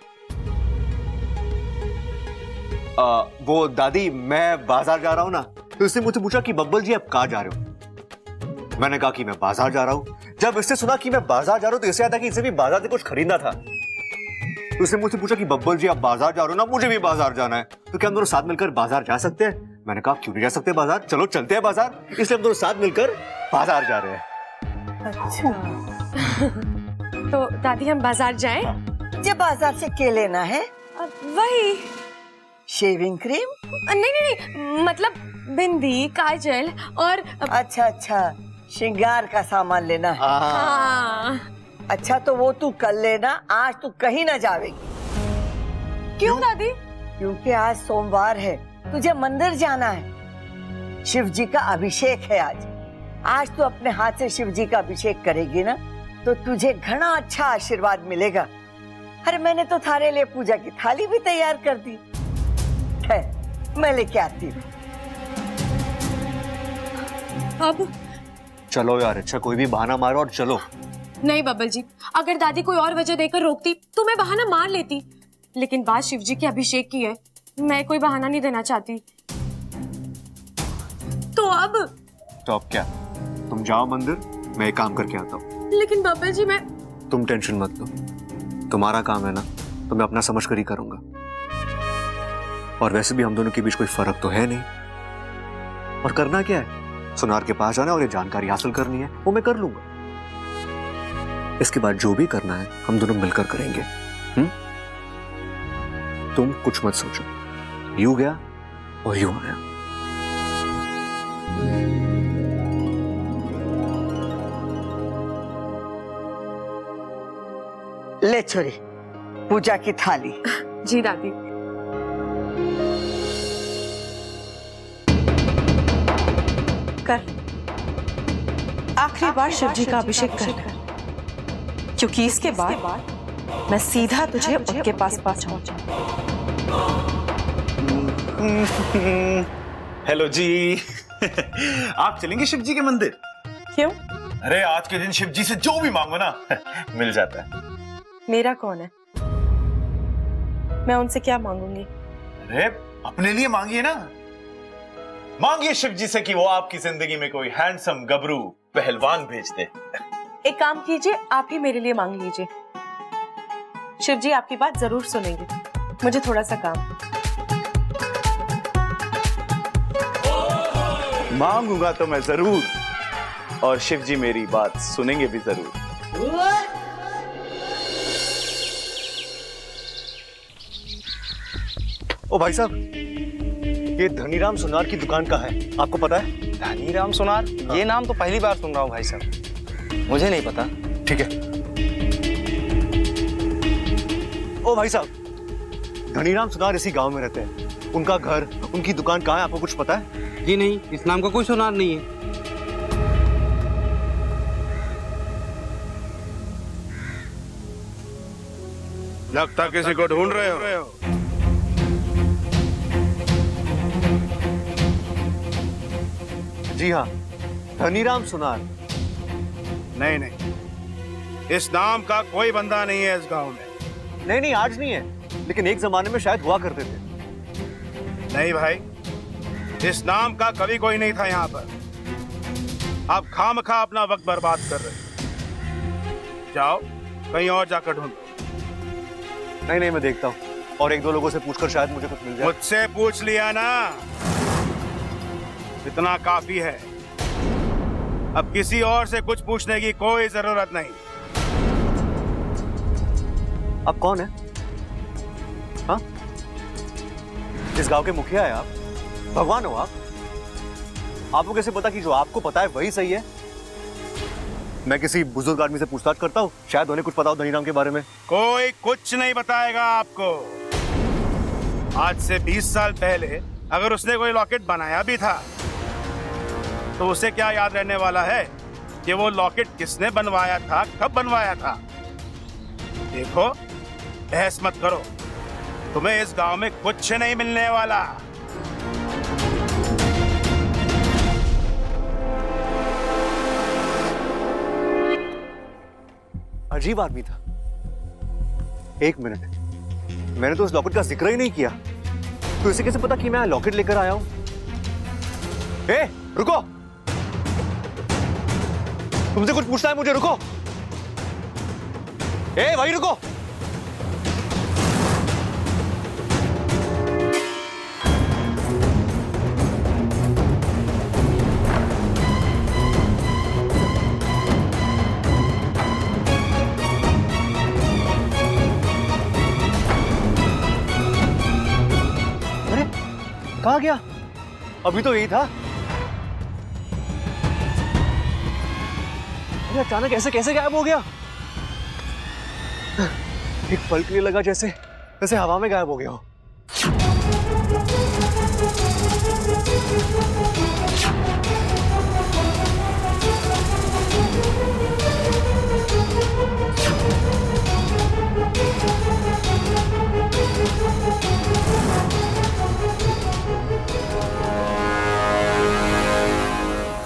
वो दादी, मैं बाजार जा रहा हूँ ना, तो इसने मुझसे पूछा कि बब्बल जी आप कहाँ जा रहे हो। मैंने कहा कि मैं बाजार जा रहा हूँ। जब इसने सुना कि मैं बाजार जा रहा हूँ, तो इसे याद था कि इसे भी बाजार से कुछ खरीदना था। तो उसने मुझसे पूछा कि बब्बल जी आप बाजार जा रहे हो ना, मुझे भी बाजार जाना है, तो क्या हम दोनों साथ मिलकर बाजार जा सकते हैं? मैंने कहा क्यों नहीं जा सकते बाजार, चलो चलते हैं बाजार। इसलिए हम दोनों साथ मिलकर बाजार जा रहे हैं। अच्छा। तो दादी हम बाजार जाएं? जब बाजार से क्या लेना है? वही शेविंग क्रीम? नहीं, मतलब बिंदी, काजल और अच्छा, श्रृंगार का सामान लेना है। हाँ। अच्छा, तो वो तू कल लेना, आज तू कहीं ना जावेगी। क्यों दादी? क्योंकि आज सोमवार है, तुझे मंदिर जाना है। शिव जी का अभिषेक है आज तू अपने हाथ से शिव जी का अभिषेक करेगी ना, तो तुझे घना अच्छा आशीर्वाद मिलेगा। अरे मैंने तो थारे लिए पूजा की थाली भी तैयार कर दी है, मैं लेके आती हूँ। अब चलो यार, अच्छा कोई भी बहाना मारो और चलो। नहीं बब्बल जी, अगर दादी कोई और वजह देकर रोकती तो मैं बहाना मार लेती, लेकिन बात शिव जी के अभिषेक की है, मैं कोई बहाना नहीं देना चाहती। तो अब क्या, तुम जाओ मंदिर, मैं एक काम करके आता हूँ। लेकिन बब्बल जी मैं... तुम टेंशन मत लो, तुम्हारा काम है ना, तो मैं अपना समझ कर ही करूंगा। और वैसे भी हम दोनों के बीच कोई फर्क तो है नहीं। और करना क्या है, सुनार के पास जाना और ये जानकारी हासिल करनी है, वो मैं कर लूंगा। इसके बाद जो भी करना है हम दोनों मिलकर करेंगे। तुम कुछ मत सोचो, यूं गया और यूं आया। ले छोरी, पूजा की थाली। जी दादी। कर, आखिरी बार शिव जी का अभिषेक कर, क्योंकि इसके बाद मैं सीधा तुझे उनके पास पहुंचाऊंगा। हेलो जी। आप चलेंगे शिव जी के मंदिर? क्यों? अरे आज के दिन शिव जी से जो भी मांगो ना मिल जाता है। मेरा कौन है? मैं उनसे क्या मांगूंगी? अरे अपने लिए मांगिए ना, मांगिए शिव जी से कि वो आपकी जिंदगी में कोई हैंडसम गबरू पहलवान भेज दे। एक काम कीजिए, आप ही मेरे लिए मांग लीजिए। शिव जी आपकी बात जरूर सुनेंगे। मुझे थोड़ा सा काम। मांगूंगा तो मैं जरूर, और शिव जी मेरी बात सुनेंगे भी जरूर। ओ भाई साहब, ये धनीराम सुनार की दुकान का है, आपको पता है? धनीराम सुनार? ये नाम तो पहली बार सुन रहा हूँ भाई साहब, मुझे नहीं पता। ठीक है। ओ भाई साहब, धनीराम सुनार इसी गांव में रहते हैं। उनका घर, उनकी दुकान कहाँ है, आपको कुछ पता है? जी नहीं, इस नाम का कोई सुनार नहीं है। लगता किसी को ढूंढ रहे हो। जी हाँ, धनीराम सुनार। नहीं, इस नाम का कोई बंदा नहीं है इस गांव में। नहीं, आज नहीं है, लेकिन एक जमाने में शायद हुआ करते थे। नहीं भाई, इस नाम का कभी कोई नहीं था यहाँ पर। आप खामखा अपना वक्त बर्बाद कर रहे हैं। जाओ कहीं और जाकर ढूंढो। नहीं नहीं, मैं देखता हूँ और एक दो लोगों से पूछकर शायद मुझे कुछ मिल जाए। मुझसे पूछ लिया ना, इतना काफी है। अब किसी और से कुछ पूछने की कोई जरूरत नहीं। आप कौन है? हाँ, इस गांव के मुखिया है आप? भगवान हो आप? आपको कैसे पता कि जो आपको पता है वही सही है? मैं किसी बुजुर्ग आदमी से पूछताछ करता हूँ, शायद उन्हें कुछ पता हो धनीराम के बारे में। कोई कुछ नहीं बताएगा आपको। आज से 20 साल पहले अगर उसने कोई लॉकेट बनाया भी था तो उसे क्या याद रहने वाला है कि वो लॉकेट किसने बनवाया था, कब बनवाया था? देखो, बहस मत करो, तुम्हें इस गांव में कुछ नहीं मिलने वाला। अजीब आदमी था। एक मिनट, मैंने तो उस लॉकेट का जिक्र ही नहीं किया, तो इसे कैसे पता कि मैं लॉकेट लेकर आया हूं? ए, रुको, तुमसे कुछ पूछना है मुझे, रुको। ए भाई रुको। अरे कहाँ गया? अभी तो यही था। अरे अचानक ऐसे कैसे गायब हो गया? एक पल के लिए लगा जैसे जैसे हवा में गायब हो गया हो।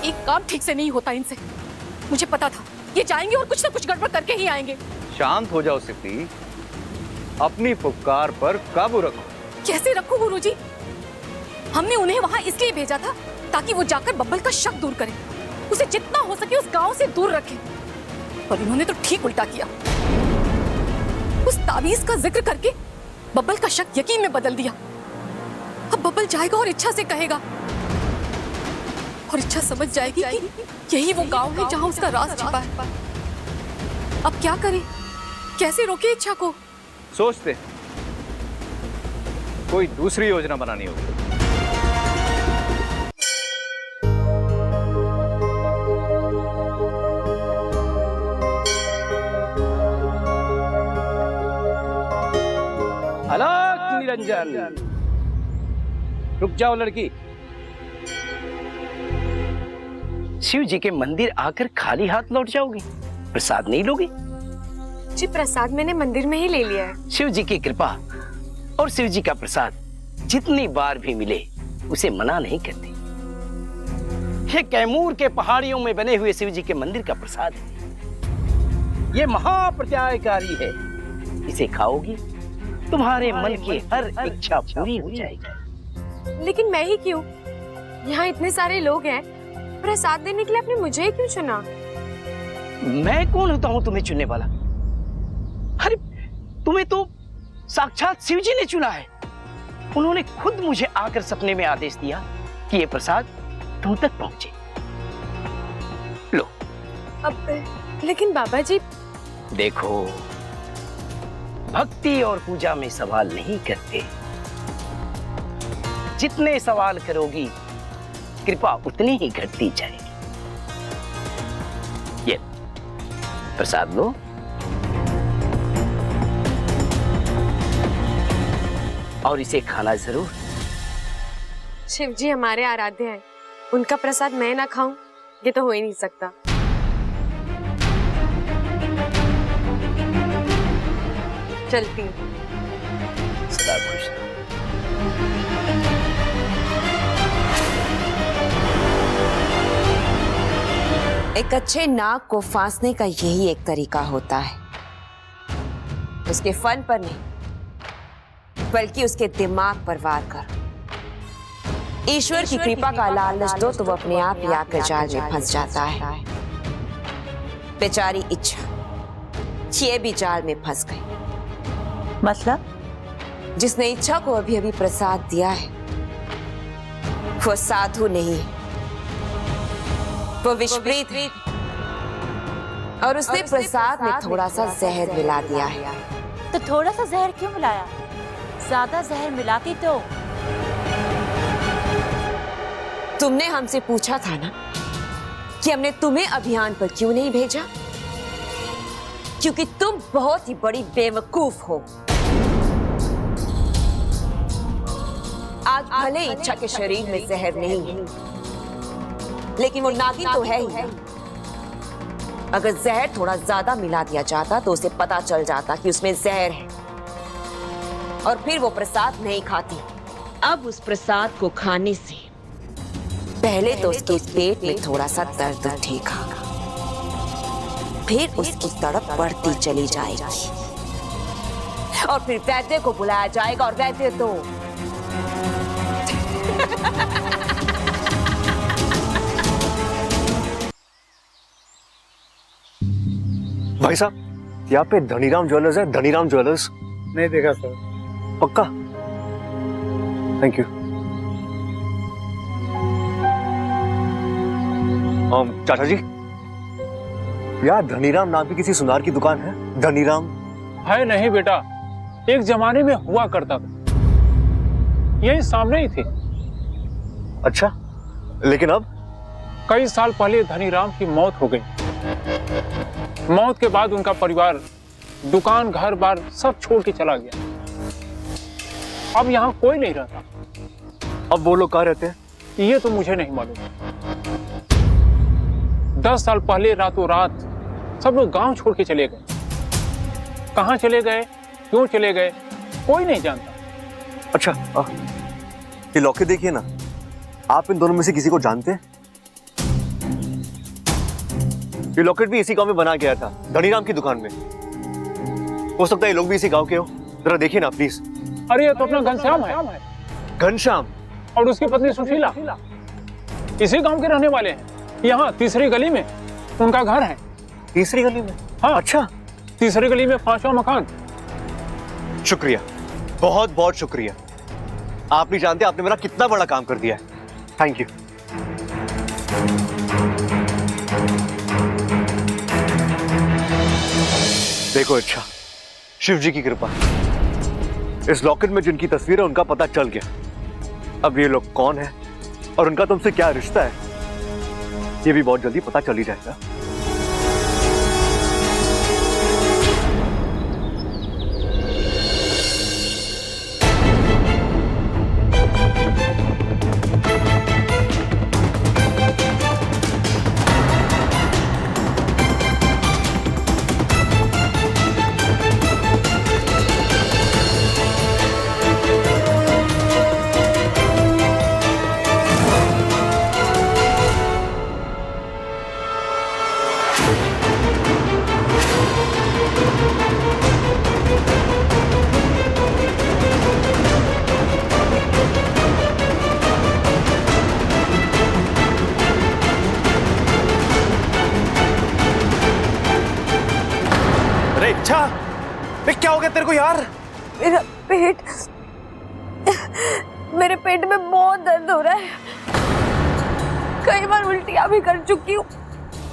एक काम ठीक से नहीं होता इनसे। मुझे पता था ये जाएंगे और कुछ ना कुछ गड़बड़ करके ही आएंगे। शांत हो जाओ सिप्री, अपनी पुकार पर काबू रखो। कैसे रखूं गुरुजी? हमने उन्हें वहां इसलिए भेजा था ताकि वो जाकर बब्बल का शक दूर करें, उसे जितना हो सके उस गांव से दूर रखें। पर इन्होंने तो ठीक उल्टा किया। उस ताबीज का जिक्र करके बब्बल का शक यकीन में बदल दिया। अब बब्बल जाएगा और इच्छा से कहेगा और इच्छा समझ जाएगी कि यही वो गांव है जहां उसका राज छिपा है। अब क्या करें? कैसे रोके इच्छा को? सोचते कोई दूसरी योजना बनानी होगी। अलग निरंजन, रुक जाओ लड़की। शिव जी के मंदिर आकर खाली हाथ लौट जाओगी? प्रसाद नहीं लोगी? जी प्रसाद मैंने मंदिर में ही ले लिया है। शिव जी की कृपा और शिव जी का प्रसाद जितनी बार भी मिले उसे मना नहीं करते। ये कैमूर के पहाड़ियों में बने हुए शिव जी के मंदिर का प्रसाद है। ये महाप्रत्यायकारी है। इसे खाओगी तुम्हारे मन की हर इच्छा पूरी हो जाएगी। लेकिन मैं ही क्यों? यहाँ इतने सारे लोग हैं, प्रसाद देने के लिए आपने मुझे ही क्यों चुना? मैं कौन होता हूँ तुम्हें चुनने वाला? अरे तुम्हें तो साक्षात शिव जी ने चुना है। उन्होंने खुद मुझे आकर सपने में आदेश दिया कि ये प्रसाद तुम तक पहुंचे। लो। अब लेकिन बाबा जी। देखो, भक्ति और पूजा में सवाल नहीं करते। जितने सवाल करोगी कृपा उतनी ही घटती जाएगी। ये प्रसाद लो। और इसे खाना जरूर। शिव जी हमारे आराध्य हैं, उनका प्रसाद मैं ना खाऊं ये तो हो ही नहीं सकता। चलती हूँ। सदा खुश रहो। एक अच्छे नाग को फांसने का यही एक तरीका होता है, उसके फन पर नहीं बल्कि उसके दिमाग पर वार कर। ईश्वर की कृपा का लालच दो तो वो अपने आप ही आकर जाल में फंस जाता है। बेचारी इच्छा ये भी जाल में फंस गई। मतलब? जिसने इच्छा को अभी अभी प्रसाद दिया है वो साधु नहीं है, वो विषप्रीत है। और उसने प्रसाद में थोड़ा सा जहर मिला दिया है। तो थोड़ा सा जहर क्यों मिलाया? ज्यादा जहर मिलाती तो। तुमने हमसे पूछा था ना कि हमने तुम्हें अभियान पर क्यों नहीं भेजा? क्योंकि तुम बहुत ही बड़ी बेवकूफ हो। आज भले इच्छा के शरीर में जहर नहीं है, लेकिन वो नागिन तो है ही। अगर जहर थोड़ा ज्यादा मिला दिया जाता तो उसे पता चल जाता कि उसमें जहर है, और फिर वो प्रसाद नहीं खाती। अब उस प्रसाद को खाने से पहले तो उसके पेट में थोड़ा सा दर्द उठेगा, फिर उसकी तड़प बढ़ती चली जाएगी, और फिर वैद्य को बुलाया जाएगा, और वैद्य तो भाई साहब, यहाँ पे धनीराम ज्वेलर्स है। धनीराम ज्वेलर्स नहीं देखा सर। पक्का? Thank you. चाचा जी, यार धनीराम नाम की किसी सुनार की दुकान है? धनीराम है नहीं बेटा, एक जमाने में हुआ करता था, यही सामने ही थी। अच्छा, लेकिन अब? कई साल पहले धनीराम की मौत हो गई। मौत के बाद उनका परिवार दुकान घर बार सब छोड़ के चला गया। अब यहाँ कोई नहीं रहता। अब वो लोग कहाँ रहते हैं? ये तो मुझे नहीं मालूम। 10 साल पहले रातों रात सब लोग गांव छोड़ के चले गए। कहाँ चले गए, क्यों चले गए, कोई नहीं जानता। अच्छा, ये लॉकेट देखिए ना, आप इन दोनों में से किसी को जानते हैं? ये लॉकेट भी इसी गांव में बना गया था, धनीराम की दुकान में। हो सकता है ये लोग भी इसी गांव के हो। जरा देखिए ना प्लीज। अरे ये तो अपना घनश्याम है। घनश्याम और उसकी पत्नी सुशीला इसी गांव के रहने वाले हैं। यहाँ तीसरी गली में उनका घर है। तीसरी गली में? हाँ। अच्छा, तीसरी गली में 5वां मकान। शुक्रिया, बहुत बहुत शुक्रिया। आप नहीं जानते आपने मेरा कितना बड़ा काम कर दिया है। Thank you. देखो अच्छा, शिव जी की कृपा, इस लॉकेट में जिनकी तस्वीर है उनका पता चल गया। अब ये लोग कौन है और उनका तुमसे क्या रिश्ता है, ये भी बहुत जल्दी पता चल ही जाएगा। अच्छा, क्या हो गया तेरे को यार? मेरा पेट, मेरे पेट में बहुत दर्द हो रहा है। कई बार उल्टियां भी कर चुकी हूँ।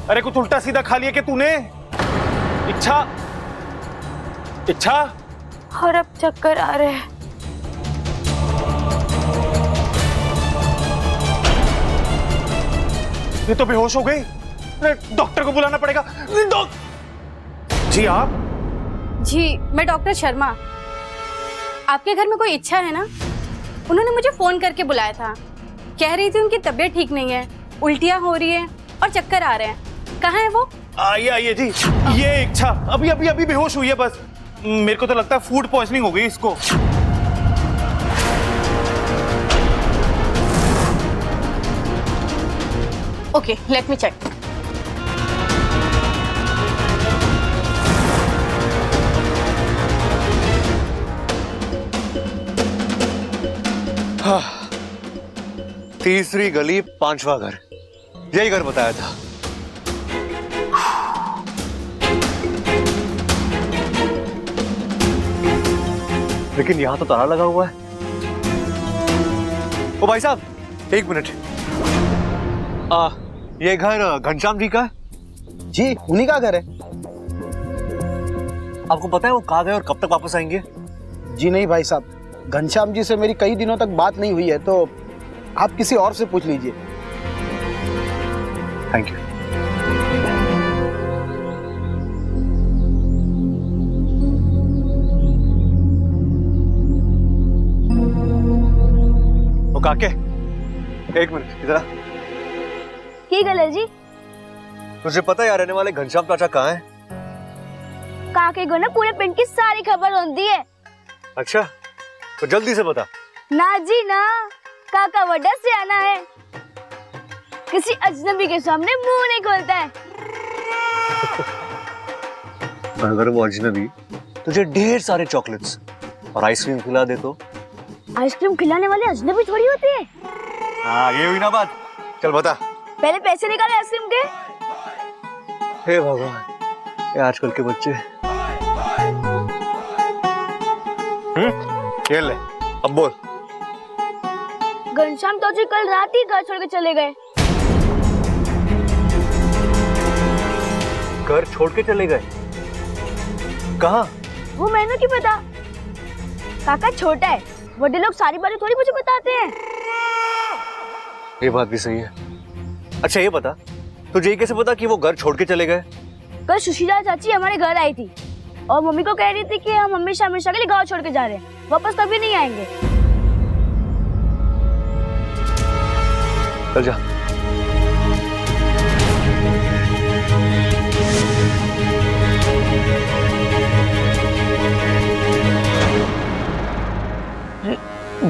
अरे कुछ उल्टा सीधा खा लिया क्या तूने? इच्छा, इच्छा। और अब चक्कर आ रहे हैं। ये तो बेहोश हो गई। डॉक्टर को बुलाना पड़ेगा। जी आप? जी मैं डॉक्टर शर्मा। आपके घर में कोई इच्छा है ना? उन्होंने मुझे फोन करके बुलाया था। कह रही थी उनकी तबीयत ठीक नहीं है, उल्टियां हो रही है और चक्कर आ रहे हैं। कहाँ है वो? आइए आइए जी। ये इच्छा अभी अभी अभी बेहोश हुई है बस। मेरे को तो लगता है फूड पॉइजनिंग हो गई इसको। Okay, let me check. तीसरी गली 5वां घर, यही घर बताया था। लेकिन यहाँ तो ताला लगा हुआ है। ओ भाई साहब, एक मिनट। ये घर घनश्याम जी का है? जी, उन्हीं का घर है। आपको पता है वो कहाँ गए और कब तक वापस आएंगे? जी नहीं भाई साहब, घनश्याम जी से मेरी कई दिनों तक बात नहीं हुई है, तो आप किसी और से पूछ लीजिए। Thank you. ओ काके, एक मिनट इधर आ। की गल है जी? तुझे पता है यार रहने वाले घनश्याम चाचा कहाँ है? काके को ना पूरे पिंड की सारी खबर होती है। अच्छा, तो जल्दी से बता। ना जी ना, काका बड़ा सियाना है, किसी अजनबी के सामने मुंह नहीं खोलता है। अगर वो अजनबी तुझे ढेर सारे चॉकलेट्स और आइसक्रीम खिला दे तो? आइसक्रीम खिलाने वाले अजनबी थोड़ी होते हैं। हाँ, ये हुई ना बात। चल बता। पहले पैसे निकाले आइसक्रीम के। हे भगवान, ये आजकल के बच्चे। ये ले, अब बोल। घनश्याम तो जी कल रात ही घर छोड़ के चले गए। घर छोड़ के चले गए? कहाँ? वो मैंने क्यों पता? काका छोटा है, बड़े लोग सारी बातें थोड़ी मुझे बताते हैं। ये बात भी सही है। अच्छा ये बता, तुझे ये कैसे पता कि वो घर छोड़ के चले गए? कल सुशीला चाची हमारे घर आई थी और मम्मी को कह रही थी कि हम हमेशा हमेशा के लिए गांव छोड़ के जा रहे हैं, वापस कभी नहीं आएंगे। चल जा।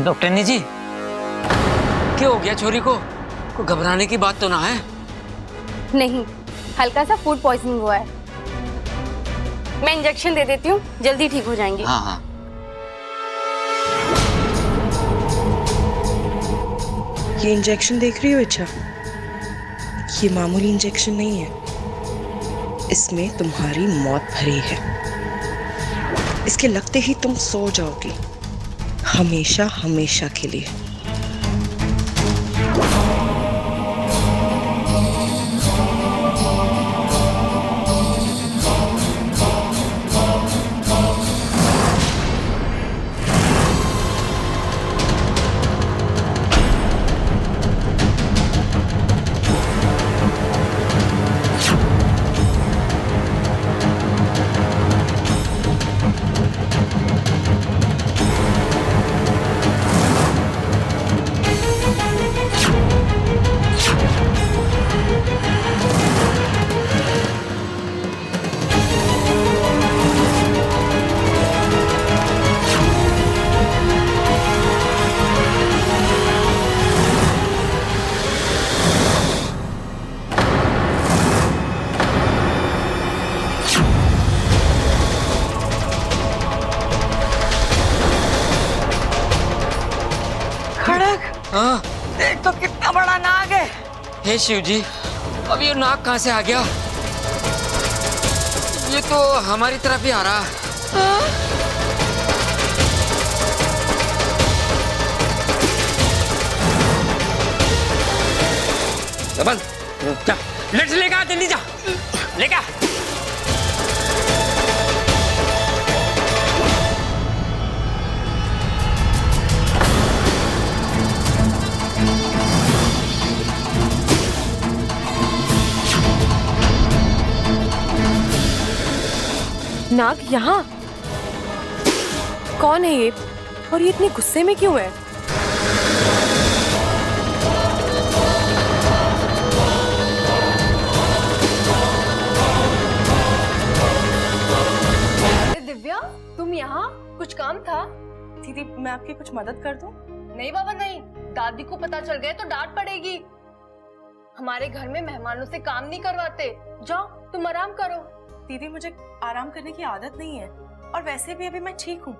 डॉक्टरनी जी, क्या हो गया छोरी को? कोई घबराने की बात तो ना है? नहीं, हल्का सा फूड पॉइजनिंग हुआ है। मैं इंजेक्शन दे देती हूँ, जल्दी ठीक हो जाएंगी। हाँ हाँ। ये इंजेक्शन देख रही हो इच्छा? ये मामूली इंजेक्शन नहीं है, इसमें तुम्हारी मौत भरी है। इसके लगते ही तुम सो जाओगी, हमेशा हमेशा के लिए। हाँ? देख तो कितना बड़ा नाग है। हे शिव जी, अब ये नाग कहाँ से आ गया? ये तो हमारी तरफ ही आ रहा है। दबन, जा, लेट से लेकर आ, जल्दी जा, लेकर आ। नाग यहाँ? कौन है ये और ये इतने गुस्से में क्यों है? दिव्या, तुम यहाँ? कुछ काम था? दीदी, मैं आपकी कुछ मदद कर दूं? नहीं बाबा नहीं, दादी को पता चल गया तो डांट पड़ेगी। हमारे घर में मेहमानों से काम नहीं करवाते। जाओ तुम आराम करो। दीदी, मुझे आराम करने की आदत नहीं है और वैसे भी अभी मैं ठीक हूँ।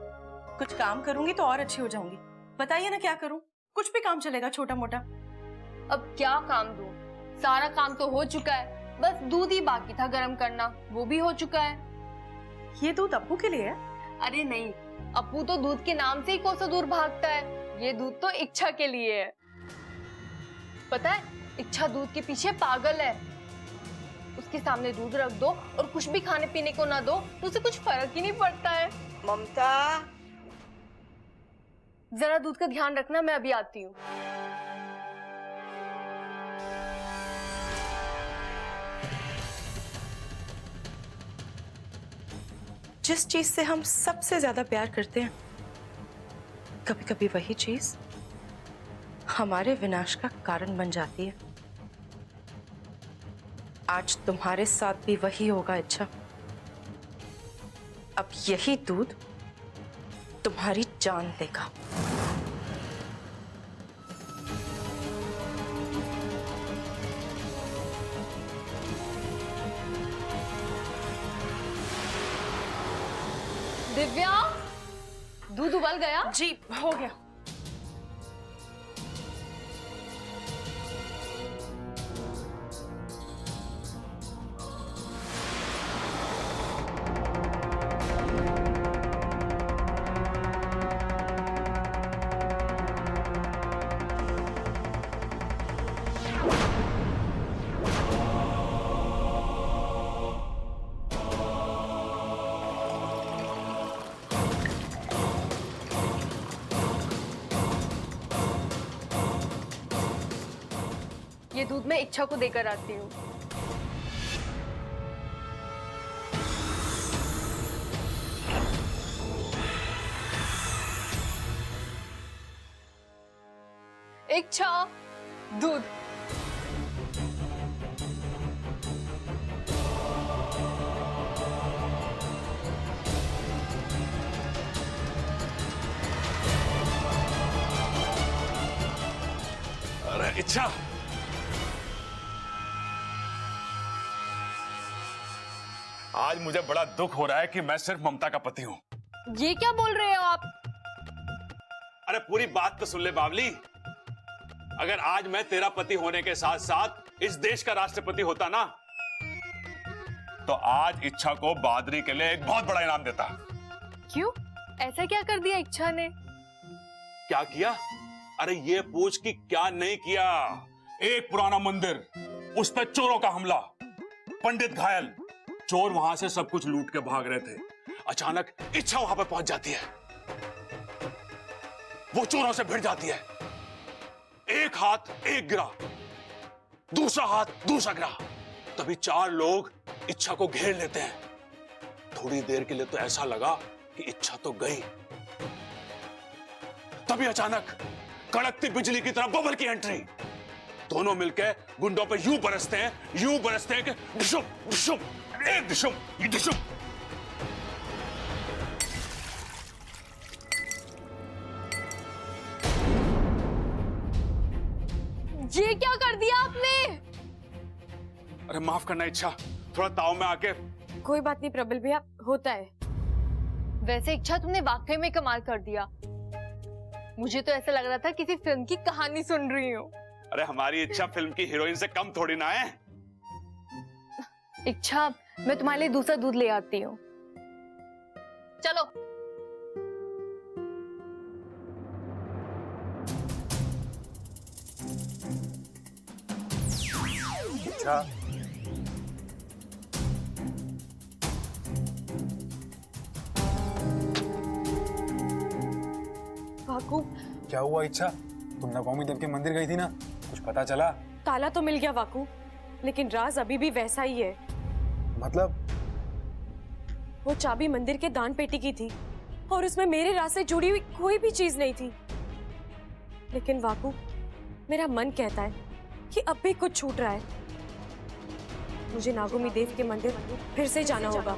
कुछ काम करूंगी तो और अच्छी हो जाऊंगी। बताइए ना क्या करूं? कुछ भी काम चलेगा, छोटा मोटा। अब क्या काम दूं? सारा काम तो हो चुका है, बस दूध ही बाकी था गरम करना, वो भी हो चुका है। ये दूध अब्बू के लिए है? अरे नहीं, अपू तो दूध के नाम से ही कोसों दूर भागता है। ये दूध तो इच्छा के लिए है। पता है, इच्छा दूध के पीछे पागल है। उसके सामने दूध रख दो और कुछ भी खाने पीने को ना दो तो उसे कुछ फर्क ही नहीं पड़ता है। ममता, जरा दूध का ध्यान रखना, मैं अभी आती हूँ। जिस चीज से हम सबसे ज्यादा प्यार करते हैं, कभी कभी वही चीज हमारे विनाश का कारण बन जाती है। आज तुम्हारे साथ भी वही होगा इच्छा। अब यही दूध तुम्हारी जान लेगा। दिव्या, दूध उबल गया? जी, हो गया। ये दूध मैं इच्छा को देकर आती हूँ। इच्छा, दूध। अरे इच्छा, आज मुझे बड़ा दुख हो रहा है कि मैं सिर्फ ममता का पति हूं। ये क्या बोल रहे हो आप? अरे पूरी बात तो सुन ले बावली। अगर आज मैं तेरा पति होने के साथ साथ इस देश का राष्ट्रपति होता ना, तो आज इच्छा को बहादुरी के लिए एक बहुत बड़ा इनाम देता। क्यों? ऐसा क्या कर दिया इच्छा ने? क्या किया? अरे ये पूछ कि क्या नहीं किया। एक पुराना मंदिर, उस पर चोरों का हमला, पंडित घायल। चोर वहां से सब कुछ लूट के भाग रहे थे। अचानक इच्छा वहां पर पहुंच जाती है। वो चोरों से भिड़ जाती है। एक हाथ एक गिरा, दूसरा हाथ दूसरा गिरा। तभी चार लोग इच्छा को घेर लेते हैं। थोड़ी देर के लिए तो ऐसा लगा कि इच्छा तो गई। तभी अचानक कड़कती बिजली की तरह बबल की एंट्री। दोनों मिलकर गुंडों पे यूं बरसते हैं कि डिशुम डिशुम, एक डिशुम, ये डिशुम। ये क्या कर दिया आपने? अरे माफ करना इच्छा, थोड़ा ताव में आके। कोई बात नहीं प्रबल भैया, होता है। वैसे इच्छा, तुमने वाकई में कमाल कर दिया। मुझे तो ऐसा लग रहा था किसी फिल्म की कहानी सुन रही हूँ। अरे हमारी इच्छा फिल्म की हीरोइन से कम थोड़ी ना है। इच्छा, मैं तुम्हारे लिए दूसरा दूध ले आती हूँ। चलो। इच्छा, वाकू, क्या हुआ इच्छा? तुम नवमी देव के मंदिर गई थी ना, कुछ पता चला? ताला तो मिल गया वाकू, लेकिन राज अभी भी वैसा ही है। मतलब? वो चाबी मंदिर के दान पेटी की थी और उसमें मेरे राज से जुड़ी हुई कोई भी चीज नहीं थी। लेकिन वाकू, मेरा मन कहता है कि अब भी कुछ छूट रहा है। मुझे नागोमी देव के मंदिर फिर से जाना होगा।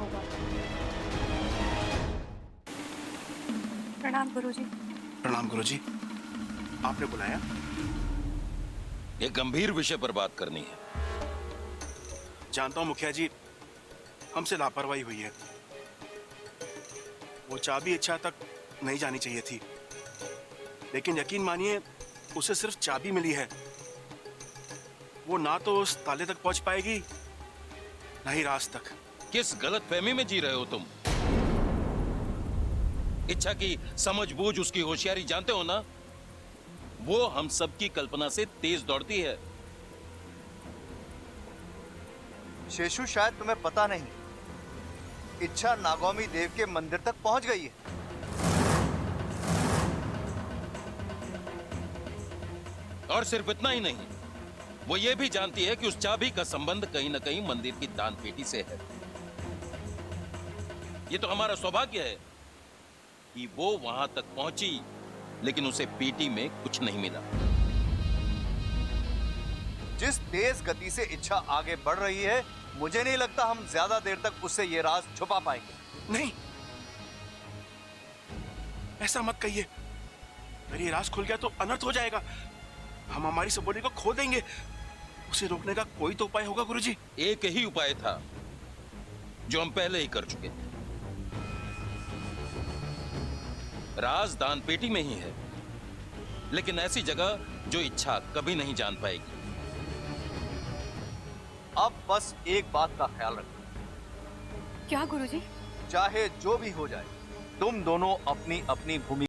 प्रणाम गुरुजी। प्रणाम गुरुजी। आपने बुलाया? एक गंभीर विषय पर बात करनी है। जानता हूं मुखिया जी, हमसे लापरवाही हुई है। वो चाबी इच्छा तक नहीं जानी चाहिए थी, लेकिन यकीन मानिए उसे सिर्फ चाबी मिली है। वो ना तो उस ताले तक पहुंच पाएगी, ना ही राज तक। किस गलत फहमी में जी रहे हो तुम? इच्छा की समझबूझ, उसकी होशियारी जानते हो ना? वो हम सबकी कल्पना से तेज दौड़ती है। शेषु, शायद तुम्हें पता नहीं, इच्छा नागौमी देव के मंदिर तक पहुंच गई है। और सिर्फ इतना ही नहीं, वो ये भी जानती है कि उस चाबी का संबंध कहीं ना कहीं मंदिर की दान पेटी से है। ये तो हमारा सौभाग्य है कि वो वहां तक पहुंची, लेकिन उसे पेटी में कुछ नहीं मिला। जिस तेज गति से इच्छा आगे बढ़ रही है, मुझे नहीं लगता हम ज्यादा देर तक उससे ये राज छुपा पाएंगे। नहीं, ऐसा मत कहिए। अगर ये राज खुल गया तो अनर्थ हो जाएगा। हम हमारी सबोली को खो देंगे। उसे रोकने का कोई तो उपाय होगा गुरुजी। एक ही उपाय था जो हम पहले ही कर चुके थे। राज दान पेटी में ही है, लेकिन ऐसी जगह जो इच्छा कभी नहीं जान पाएगी। अब बस एक बात का ख्याल रखना। क्या गुरुजी? चाहे जो भी हो जाए, तुम दोनों अपनी अपनी भूमिका